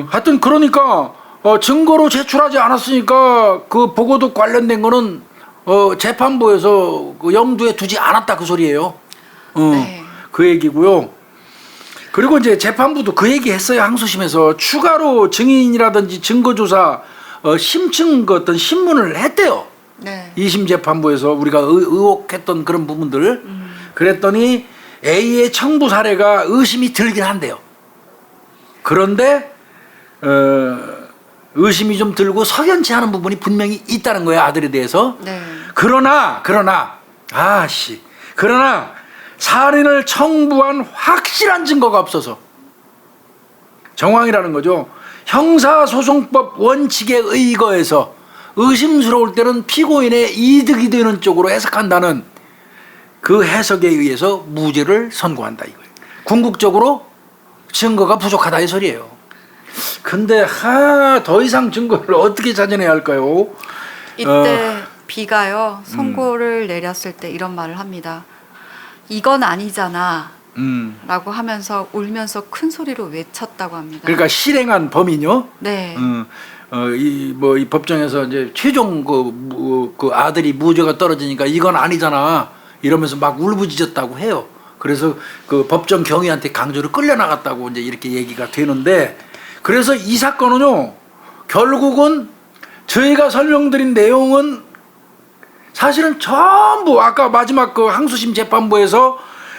하여튼 그러니까 증거로 제출하지 않았으니까 그 보고독 관련된 거는 재판부에서 그 염두에 두지 않았다 그 소리예요. 네. 그 얘기고요. 그리고 이제 재판부도 그 얘기 했어요. 항소심에서 추가로 증인이라든지 증거조사 심층 그 어떤 신문을 했대요. 네. 2심 재판부에서 우리가 의혹했던 그런 부분들 그랬더니 A의 청부 사례가 의심이 들긴 한대요. 그런데 의심이 좀 들고 석연치 않은 부분이 분명히 있다는 거예요, 아들에 대해서. 네. 그러나 살인을 청부한 확실한 증거가 없어서 정황이라는 거죠. 형사소송법 원칙에 의거해서 의심스러울 때는 피고인의 이득이 되는 쪽으로 해석한다는 그 해석에 의해서 무죄를 선고한다 이거예요. 궁극적으로 증거가 부족하다 이 소리예요. 근데 더 이상 증거를 어떻게 찾아내야 할까요? 이때 B가요 선고를 내렸을 때 이런 말을 합니다. 이건 아니잖아 라고 하면서 울면서 큰 소리로 외쳤다고 합니다. 그러니까 실행한 범인요. 네. 이 법정에서 이제 최종 그 아들이 무죄가 떨어지니까 이건 아니잖아 이러면서 막 울부짖었다고 해요. 그래서 그 법정 경위한테 강제로 끌려나갔다고 이제 이렇게 얘기가 되는데 그래서 이 사건은요 결국은 저희가 설명드린 내용은 사실은 전부 아까 마지막 그 항소심 재판부에서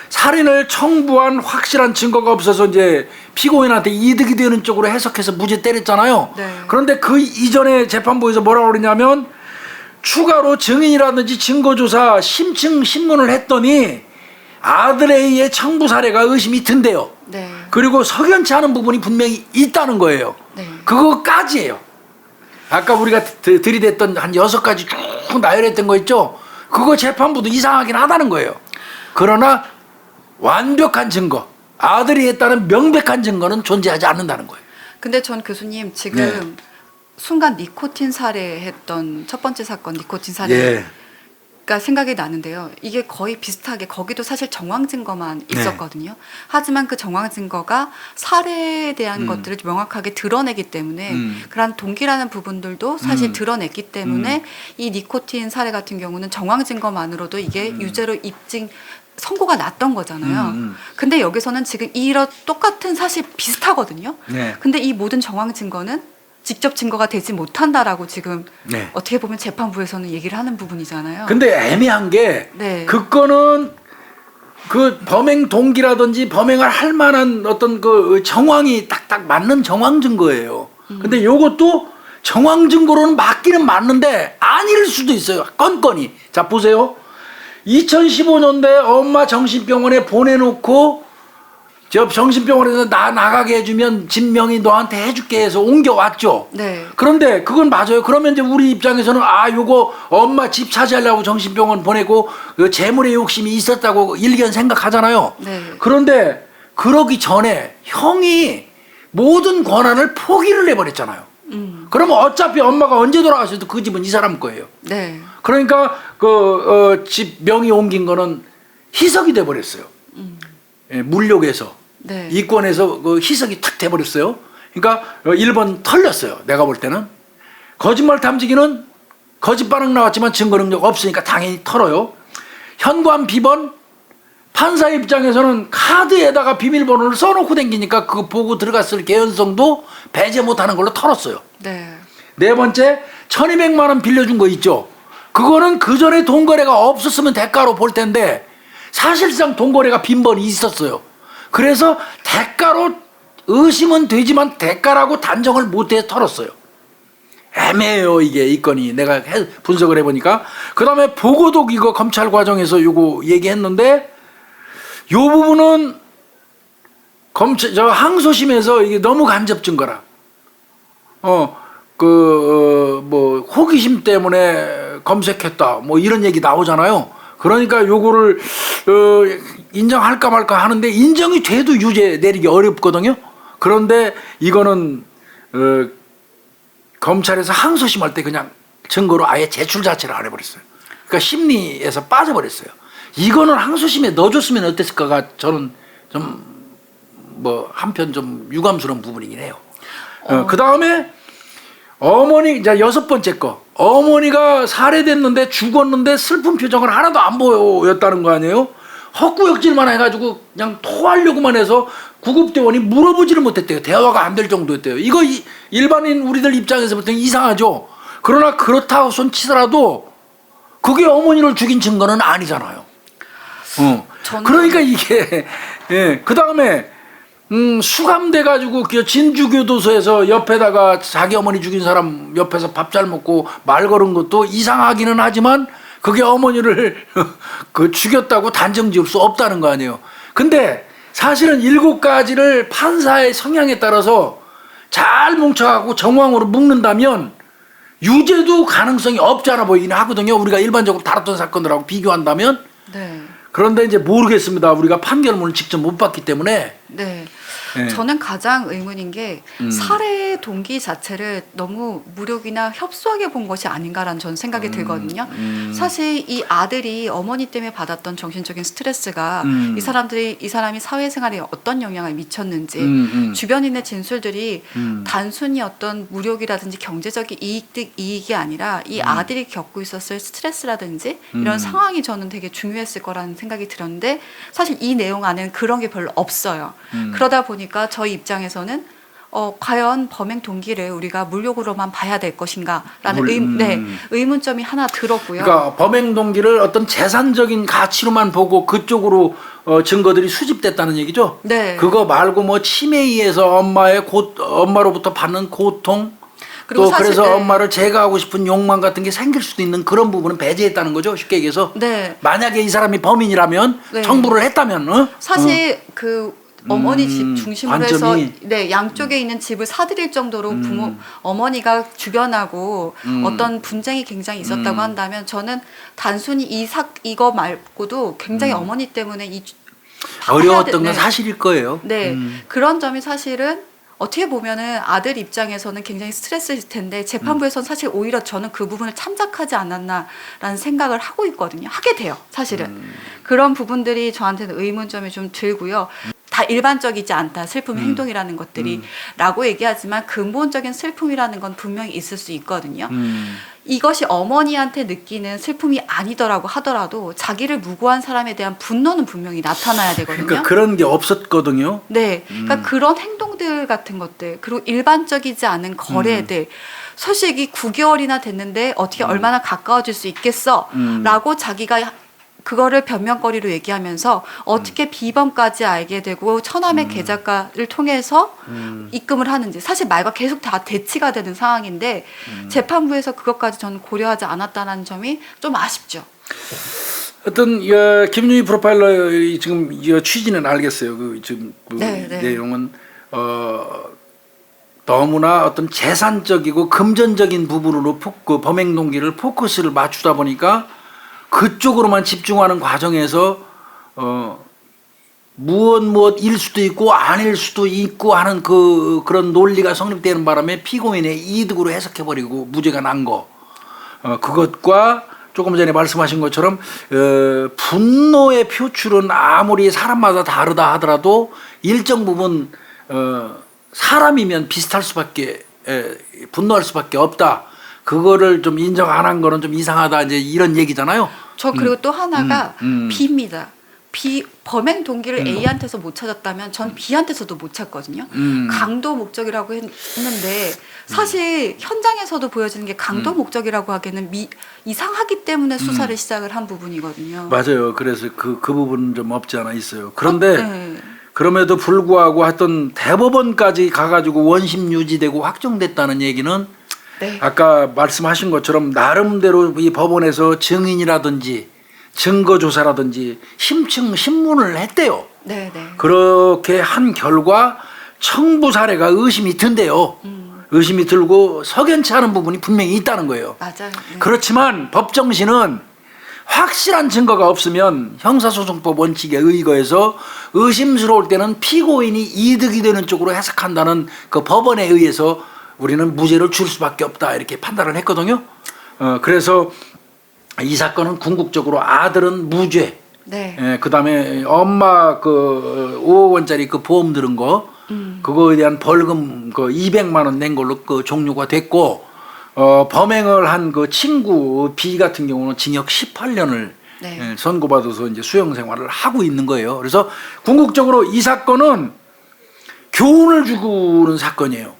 살인을 청부한 확실한 증거가 없어서 이제 피고인한테 이득이 되는 쪽으로 해석해서 무죄 때렸잖아요. 네. 그런데 그 이전에 재판부에서 뭐라고 그러냐면 추가로 증인이라든지 증거조사 심층 신문을 했더니 아들 A의 청부 사례가 의심이 든대요. 네. 그리고 석연치 않은 부분이 분명히 있다는 거예요. 네. 그거까지예요. 아까 우리가 들이댔던 한 6가지 쭉 나열했던 거 있죠? 그거 재판부도 이상하긴 하다는 거예요. 그러나 완벽한 증거, 아들이 했다는 명백한 증거는 존재하지 않는다는 거예요. 근데 전 교수님 지금 네. 순간 니코틴 살해했던 첫 번째 사건 니코틴 살해 예. 가 생각이 나는데요. 이게 거의 비슷하게 거기도 사실 정황 증거만 네. 있었거든요. 하지만 그 정황 증거가 살해에 대한 것들을 명확하게 드러내기 때문에 그런 동기라는 부분들도 사실 드러냈기 때문에 이 니코틴 살해 같은 경우는 정황 증거만으로도 이게 유죄로 입증 선고가 났던 거잖아요. 근데 여기서는 지금 이런 똑같은 사실 비슷하거든요. 네. 근데 이 모든 정황 증거는 직접 증거가 되지 못한다라고 지금 네. 어떻게 보면 재판부에서는 얘기를 하는 부분이잖아요. 근데 애매한 게 네. 그 건은 그 범행 동기라든지 범행을 할 만한 어떤 그 정황이 딱딱 맞는 정황 증거예요. 근데 요것도 정황 증거로는 맞기는 맞는데 아닐 수도 있어요. 건건이. 자, 보세요. 2015년도에 엄마 정신병원에 보내놓고 저 정신병원에서 나 나가게 해주면 진명이 너한테 해줄게 해서 옮겨왔죠. 네. 그런데 그건 맞아요. 그러면 이제 우리 입장에서는 아 요거 엄마 집 차지하려고 정신병원 보내고 그 재물의 욕심이 있었다고 일견 생각하잖아요. 네. 그런데 그러기 전에 형이 모든 권한을 포기를 해버렸잖아요. 그러면 어차피 엄마가 언제 돌아가셔도 그 집은 이 사람 거예요. 네. 그러니까 집 명의 옮긴 거는 희석이 돼버렸어요. 예, 물욕에서. 네. 이권에서 그 희석이 탁 돼버렸어요. 그러니까 1번 털렸어요. 내가 볼 때는. 거짓말 탐지기는 거짓 반응 나왔지만 증거 능력 없으니까 당연히 털어요. 현관 비번 판사 입장에서는 카드에다가 비밀번호를 써놓고 댕기니까 그거 보고 들어갔을 개연성도 배제 못하는 걸로 털었어요. 네. 네 번째 1200만 원 빌려준 거 있죠. 그거는 그 전에 돈 거래가 없었으면 대가로 볼 텐데 사실상 돈 거래가 빈번히 있었어요. 그래서 대가로 의심은 되지만 대가라고 단정을 못해 털었어요. 애매해요 이게 이 건이. 내가 분석을 해보니까. 그 다음에 보고독 이거 검찰 과정에서 요거 얘기했는데 요 부분은 저 항소심에서 이게 너무 간접 증거라. 뭐 호기심 때문에 검색했다 뭐 이런 얘기 나오잖아요. 그러니까 요거를 인정할까 말까 하는데 인정이 돼도 유죄 내리기 어렵거든요. 그런데 이거는 검찰에서 항소심 할 때 그냥 증거로 아예 제출 자체를 안 해버렸어요. 그러니까 심리에서 빠져버렸어요. 이거는 항소심에 넣어줬으면 어땠을까가 저는 좀 뭐 한편 좀 유감스러운 부분이긴 해요. 그 다음에 어머니, 자, 6번째 거. 어머니가 살해됐는데 죽었는데 슬픈 표정을 하나도 안 보였다는 거 아니에요? 헛구역질만 해가지고 그냥 토하려고만 해서 구급대원이 물어보지를 못했대요. 대화가 안 될 정도였대요. 이거 일반인 우리들 입장에서부터 이상하죠. 그러나 그렇다고 손치더라도 그게 어머니를 죽인 증거는 아니잖아요. 그러니까 이게, 예. 그 다음에 수감돼가지고 진주교도소에서 옆에다가 자기 어머니 죽인 사람 옆에서 밥 잘 먹고 말 걸은 것도 이상하기는 하지만 그게 어머니를 죽였다고 단정 지을 수 없다는 거 아니에요. 근데 사실은 7가지를 판사의 성향에 따라서 잘 뭉쳐갖고 정황으로 묶는다면 유죄도 가능성이 없지 않아 보이긴 하거든요. 우리가 일반적으로 다뤘던 사건들하고 비교한다면. 네. 그런데 이제 모르겠습니다. 우리가 판결문을 직접 못 봤기 때문에. 네. 네. 저는 가장 의문인 게 살해 동기 자체를 너무 무력이나 협소하게 본 것이 아닌가라는 저는 생각이 들거든요. 사실 이 아들이 어머니 때문에 받았던 정신적인 스트레스가 이 사람이 사회생활에 어떤 영향을 미쳤는지 주변인의 진술들이 단순히 어떤 무력이라든지 경제적인 이익이 아니라 이 아들이 겪고 있었을 스트레스라든지 이런 상황이 저는 되게 중요했을 거라는 생각이 들었는데 사실 이 내용 안에는 그런 게 별로 없어요. 그러다 보니까 저희 입장에서는 과연 범행 동기를 우리가 물욕으로만 봐야 될 것인가라는 의문점이 하나 들었고요. 그러니까 범행 동기를 어떤 재산적인 가치로만 보고 그쪽으로 증거들이 수집됐다는 얘기죠. 네. 그거 말고 뭐 치매에 의해서 엄마로부터 받는 고통, 그리고 또 사실, 그래서 네. 엄마를 제거하고 싶은 욕망 같은 게 생길 수도 있는 그런 부분은 배제했다는 거죠. 쉽게 얘기해서. 네. 만약에 이 사람이 범인이라면 네. 청부를 했다면 사실 그 어머니 집 중심으로 해서 관점이. 네, 양쪽에 있는 집을 사들일 정도로 어머니가 주변하고 어떤 분쟁이 굉장히 있었다고 한다면 저는 단순히 이거 말고도 굉장히 어머니 때문에 어려웠던 네. 건 사실일 거예요. 네, 그런 점이 사실은 어떻게 보면은 아들 입장에서는 굉장히 스트레스일 텐데 재판부에서는 사실 오히려 저는 그 부분을 참작하지 않았나라는 생각을 하고 있거든요. 하게 돼요, 사실은. 그런 부분들이 저한테는 의문점이 좀 들고요. 다 일반적이지 않다, 슬픔의 행동이라는 것들이 라고 얘기하지만 근본적인 슬픔이라는 건 분명히 있을 수 있거든요. 이것이 어머니한테 느끼는 슬픔이 아니더라고 하더라도 자기를 무고한 사람에 대한 분노는 분명히 나타나야 되거든요. 그러니까 그런 게 없었거든요. 네, 그러니까 그런 행동들 같은 것들, 그리고 일반적이지 않은 거래들, 소식이 9개월이나 됐는데 어떻게 얼마나 가까워질 수 있겠어? 라고 자기가 그거를 변명거리로 얘기하면서 어떻게 비범까지 알게 되고 처남의 계좌가를 통해서 입금을 하는지, 사실 말과 계속 다 대치가 되는 상황인데 재판부에서 그것까지 저는 고려하지 않았다는 점이 좀 아쉽죠. 어떤 김윤희 프로파일러의 지금 이 취지는 알겠어요. 그 지금 그 네, 네. 내용은 너무나 어떤 재산적이고 금전적인 부분으로 그 범행 동기를 포커스를 맞추다 보니까 그쪽으로만 집중하는 과정에서 무엇일 수도 있고 아닐 수도 있고 하는 그런 논리가 성립되는 바람에 피고인의 이득으로 해석해버리고 무죄가 난 거. 그것과 조금 전에 말씀하신 것처럼 분노의 표출은 아무리 사람마다 다르다 하더라도 일정 부분 사람이면 비슷할 수밖에 분노할 수밖에 없다. 그거를 좀 인정 안 한 거는 좀 이상하다, 이제 이런 얘기잖아요. 저 그리고 또 하나가 B입니다. 범행 동기를 A한테서 못 찾았다면 전 B한테서도 못 찾거든요. 강도 목적이라고 했는데 사실 현장에서도 보여지는 게 강도 목적이라고 하기에는 이상하기 때문에 수사를 시작을 한 부분이거든요. 맞아요. 그래서 그 부분은 좀 없지 않아 있어요. 그런데 네. 그럼에도 불구하고 하여튼 대법원까지 가가지고 원심 유지되고 확정됐다는 얘기는 네. 아까 말씀하신 것처럼 나름대로 이 법원에서 증인이라든지 증거조사라든지 심층 신문을 했대요. 네, 네. 그렇게 한 결과 청부 사례가 의심이 든대요. 의심이 들고 석연치 않은 부분이 분명히 있다는 거예요. 맞아요. 네. 그렇지만 법정신은 확실한 증거가 없으면 형사소송법 원칙에 의거해서 의심스러울 때는 피고인이 이득이 되는 쪽으로 해석한다는 그 법원에 의해서 우리는 무죄를 줄 수밖에 없다, 이렇게 판단을 했거든요. 그래서 이 사건은 궁극적으로 아들은 무죄, 네. 그다음에 엄마 그 5억 원짜리 그 보험 들은 거 그거에 대한 벌금 그 200만 원 낸 걸로 그 종료가 됐고, 범행을 한 그 친구 B 같은 경우는 징역 18년을 네. 선고받아서 이제 수용 생활을 하고 있는 거예요. 그래서 궁극적으로 이 사건은 교훈을 주는 사건이에요.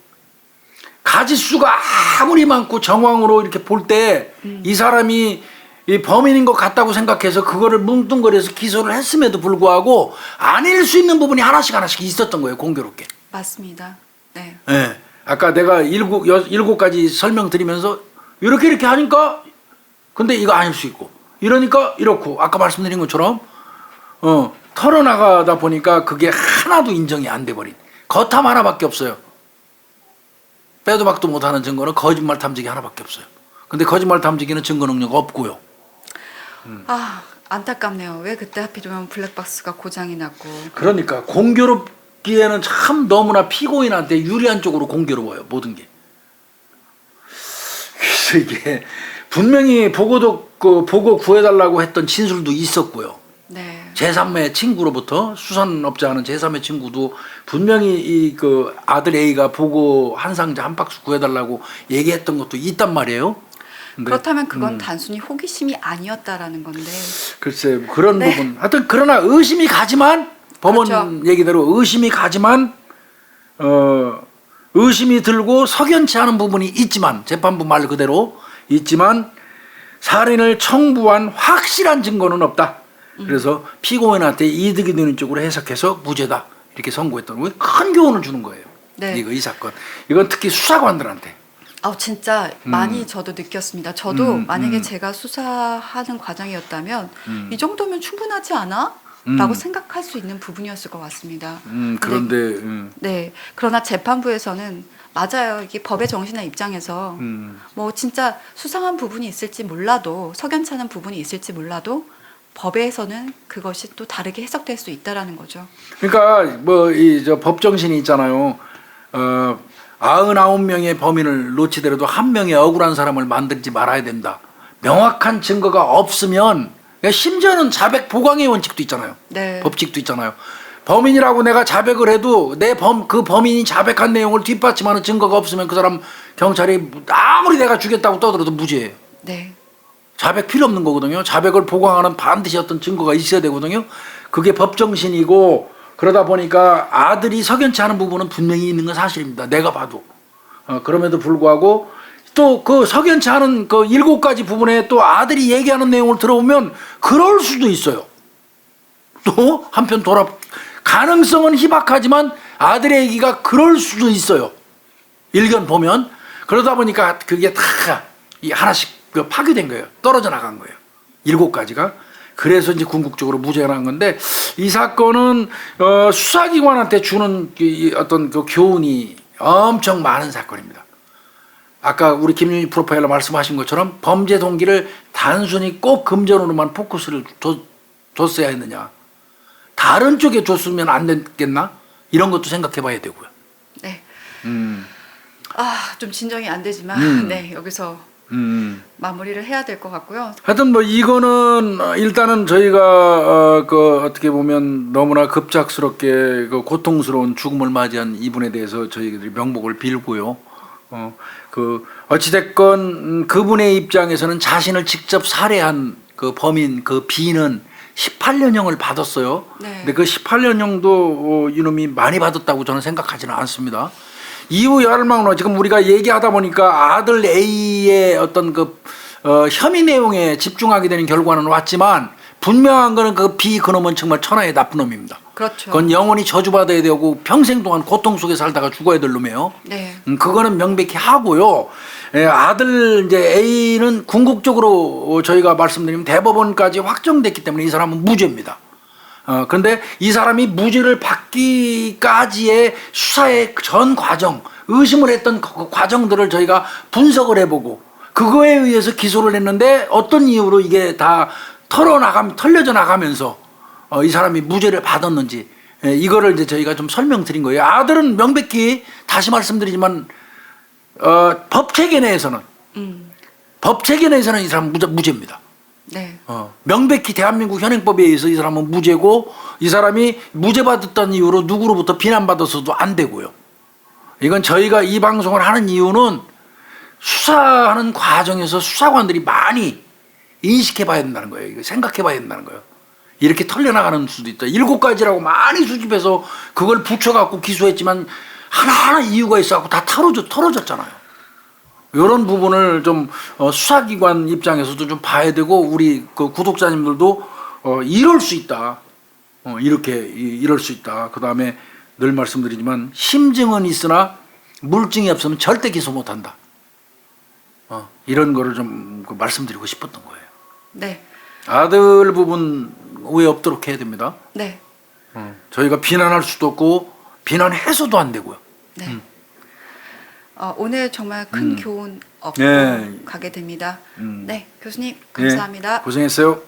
가짓수가 아무리 많고 정황으로 이렇게 볼 때 이 사람이 이 범인인 것 같다고 생각해서 그거를 뭉뚱거려서 기소를 했음에도 불구하고 아닐 수 있는 부분이 하나씩 있었던 거예요, 공교롭게. 맞습니다. 네. 네. 아까 내가 일곱 가지 설명드리면서 이렇게 하니까 근데 이거 아닐 수 있고 이러니까 이렇고 아까 말씀드린 것처럼 털어나가다 보니까 그게 하나도 인정이 안 돼버린 거탐 하나밖에 없어요. 빼도 박도 못하는 증거는 거짓말 탐지기 하나밖에 없어요. 근데 거짓말 탐지기는 증거 능력 없고요. 아, 안타깝네요. 왜 그때 하필이면 블랙박스가 고장이 났고. 그러니까 공교롭기에는 참 너무나 피고인한테 유리한 쪽으로 공교로워요, 모든 게. 그래서 이게 분명히 보고 구해달라고 했던 진술도 있었고요. 네. 제3의 친구로부터 수산업자 하는 제3의 친구도 분명히 이 그 아들 A가 보고 한 상자 한 박스 구해달라고 얘기했던 것도 있단 말이에요. 그렇다면 그건 단순히 호기심이 아니었다라는 건데. 글쎄 그런 네. 부분. 하여튼 그러나 의심이 가지만 법원 그렇죠. 얘기대로 의심이 가지만 의심이 들고 석연치 않은 부분이 있지만 재판부 말 그대로 있지만 살인을 청부한 확실한 증거는 없다. 그래서 피고인한테 이득이 되는 쪽으로 해석해서 무죄다 이렇게 선고했던 큰 교훈을 주는 거예요. 네. 이 사건. 이건 특히 수사관들한테 진짜 많이 저도 느꼈습니다. 저도 만약에 음. 제가 수사하는 과정이었다면 음. 이 정도면 충분하지 않아? 라고 생각할 수 있는 부분이었을 것 같습니다. 그런데 네. 그러나 재판부에서는 맞아요. 이게 법의 정신의 입장에서 뭐 진짜 수상한 부분이 있을지 몰라도 석연치 않은 부분이 있을지 몰라도 법에서는 그것이 또 다르게 해석될 수 있다라는 거죠. 그러니까 뭐 이 저 법정신이 있잖아요. 99명의 범인을 놓치더라도 한 명의 억울한 사람을 만들지 말아야 된다. 명확한 증거가 없으면 심지어는 자백 보강의 원칙도 있잖아요. 네. 법칙도 있잖아요. 범인이라고 내가 자백을 해도 그 범인이 자백한 내용을 뒷받침하는 증거가 없으면 그 사람 경찰이 아무리 내가 죽였다고 떠들어도 무죄예요. 네. 자백 필요 없는 거거든요. 자백을 보강하는 반드시 어떤 증거가 있어야 되거든요. 그게 법정신이고 그러다 보니까 아들이 석연치 않은 부분은 분명히 있는 건 사실입니다. 내가 봐도. 그럼에도 불구하고 또 그 석연치 않은 그 7가지 부분에 또 아들이 얘기하는 내용을 들어보면 그럴 수도 있어요. 또 한편 가능성은 희박하지만 아들의 얘기가 그럴 수도 있어요. 일견 보면. 그러다 보니까 그게 다 하나씩 파괴된 거예요. 떨어져 나간 거예요. 7가지가. 그래서 이제 궁극적으로 무죄가 난 건데 이 사건은 수사기관한테 주는 어떤 그 교훈이 엄청 많은 사건입니다. 아까 우리 김윤희 프로파일러 말씀하신 것처럼 범죄 동기를 단순히 꼭 금전으로만 포커스를 줬어야 했느냐. 다른 쪽에 줬으면 안 됐겠나? 이런 것도 생각해 봐야 되고요. 네. 좀 진정이 안 되지만 네, 여기서 마무리를 해야 될 것 같고요. 하여튼 뭐 이거는 일단은 저희가 그 어떻게 보면 너무나 급작스럽게 그 고통스러운 죽음을 맞이한 이분에 대해서 저희들이 명복을 빌고요. 그 어찌됐건 그분의 입장에서는 자신을 직접 살해한 그 범인 그 B는 18년형을 받았어요. 네. 근데 그 18년형도 이놈이 많이 받았다고 저는 생각하지는 않습니다. 이후 열망으로 지금 우리가 얘기하다 보니까 아들 A의 어떤 그 혐의 내용에 집중하게 되는 결과는 왔지만 분명한 거는 그 B 그놈은 정말 천하의 나쁜 놈입니다. 그렇죠. 그건 영원히 저주받아야 되고 평생 동안 고통 속에 살다가 죽어야 될 놈이에요. 네. 그거는 명백히 하고요. 아들 이제 A는 궁극적으로 저희가 말씀드리면 대법원까지 확정됐기 때문에 이 사람은 무죄입니다. 근데 이 사람이 무죄를 받기까지의 수사의 전 과정, 의심을 했던 그 과정들을 저희가 분석을 해보고 그거에 의해서 기소를 했는데 어떤 이유로 이게 다 털려져 나가면서 이 사람이 무죄를 받았는지 이거를 이제 저희가 좀 설명드린 거예요. 아들은 명백히 다시 말씀드리지만 법 체계 내에서는 이 사람은 무죄입니다. 네. 명백히 대한민국 현행법에 의해서 이 사람은 무죄고 이 사람이 무죄 받았다는 이유로 누구로부터 비난받아서도 안 되고요. 이건 저희가 이 방송을 하는 이유는 수사하는 과정에서 수사관들이 많이 인식해 봐야 된다는 거예요. 생각해 봐야 된다는 거예요. 이렇게 털려나가는 수도 있다. 7가지라고 많이 수집해서 그걸 붙여갖고 기소했지만 하나하나 이유가 있어갖고 다 털어졌잖아요. 이런 부분을 좀 수사기관 입장에서도 좀 봐야 되고 우리 그 구독자님들도 이럴 수 있다. 이럴 수 있다. 그 다음에 늘 말씀드리지만 심증은 있으나 물증이 없으면 절대 기소 못한다. 이런 거를 좀 말씀드리고 싶었던 거예요. 네. 아들 부분 오해 없도록 해야 됩니다. 네. 저희가 비난할 수도 없고 비난해서도 안 되고요. 네. 오늘 정말 큰 교훈 얻고 네. 가게 됩니다. 음. 네, 교수님 감사합니다. 네, 고생했어요.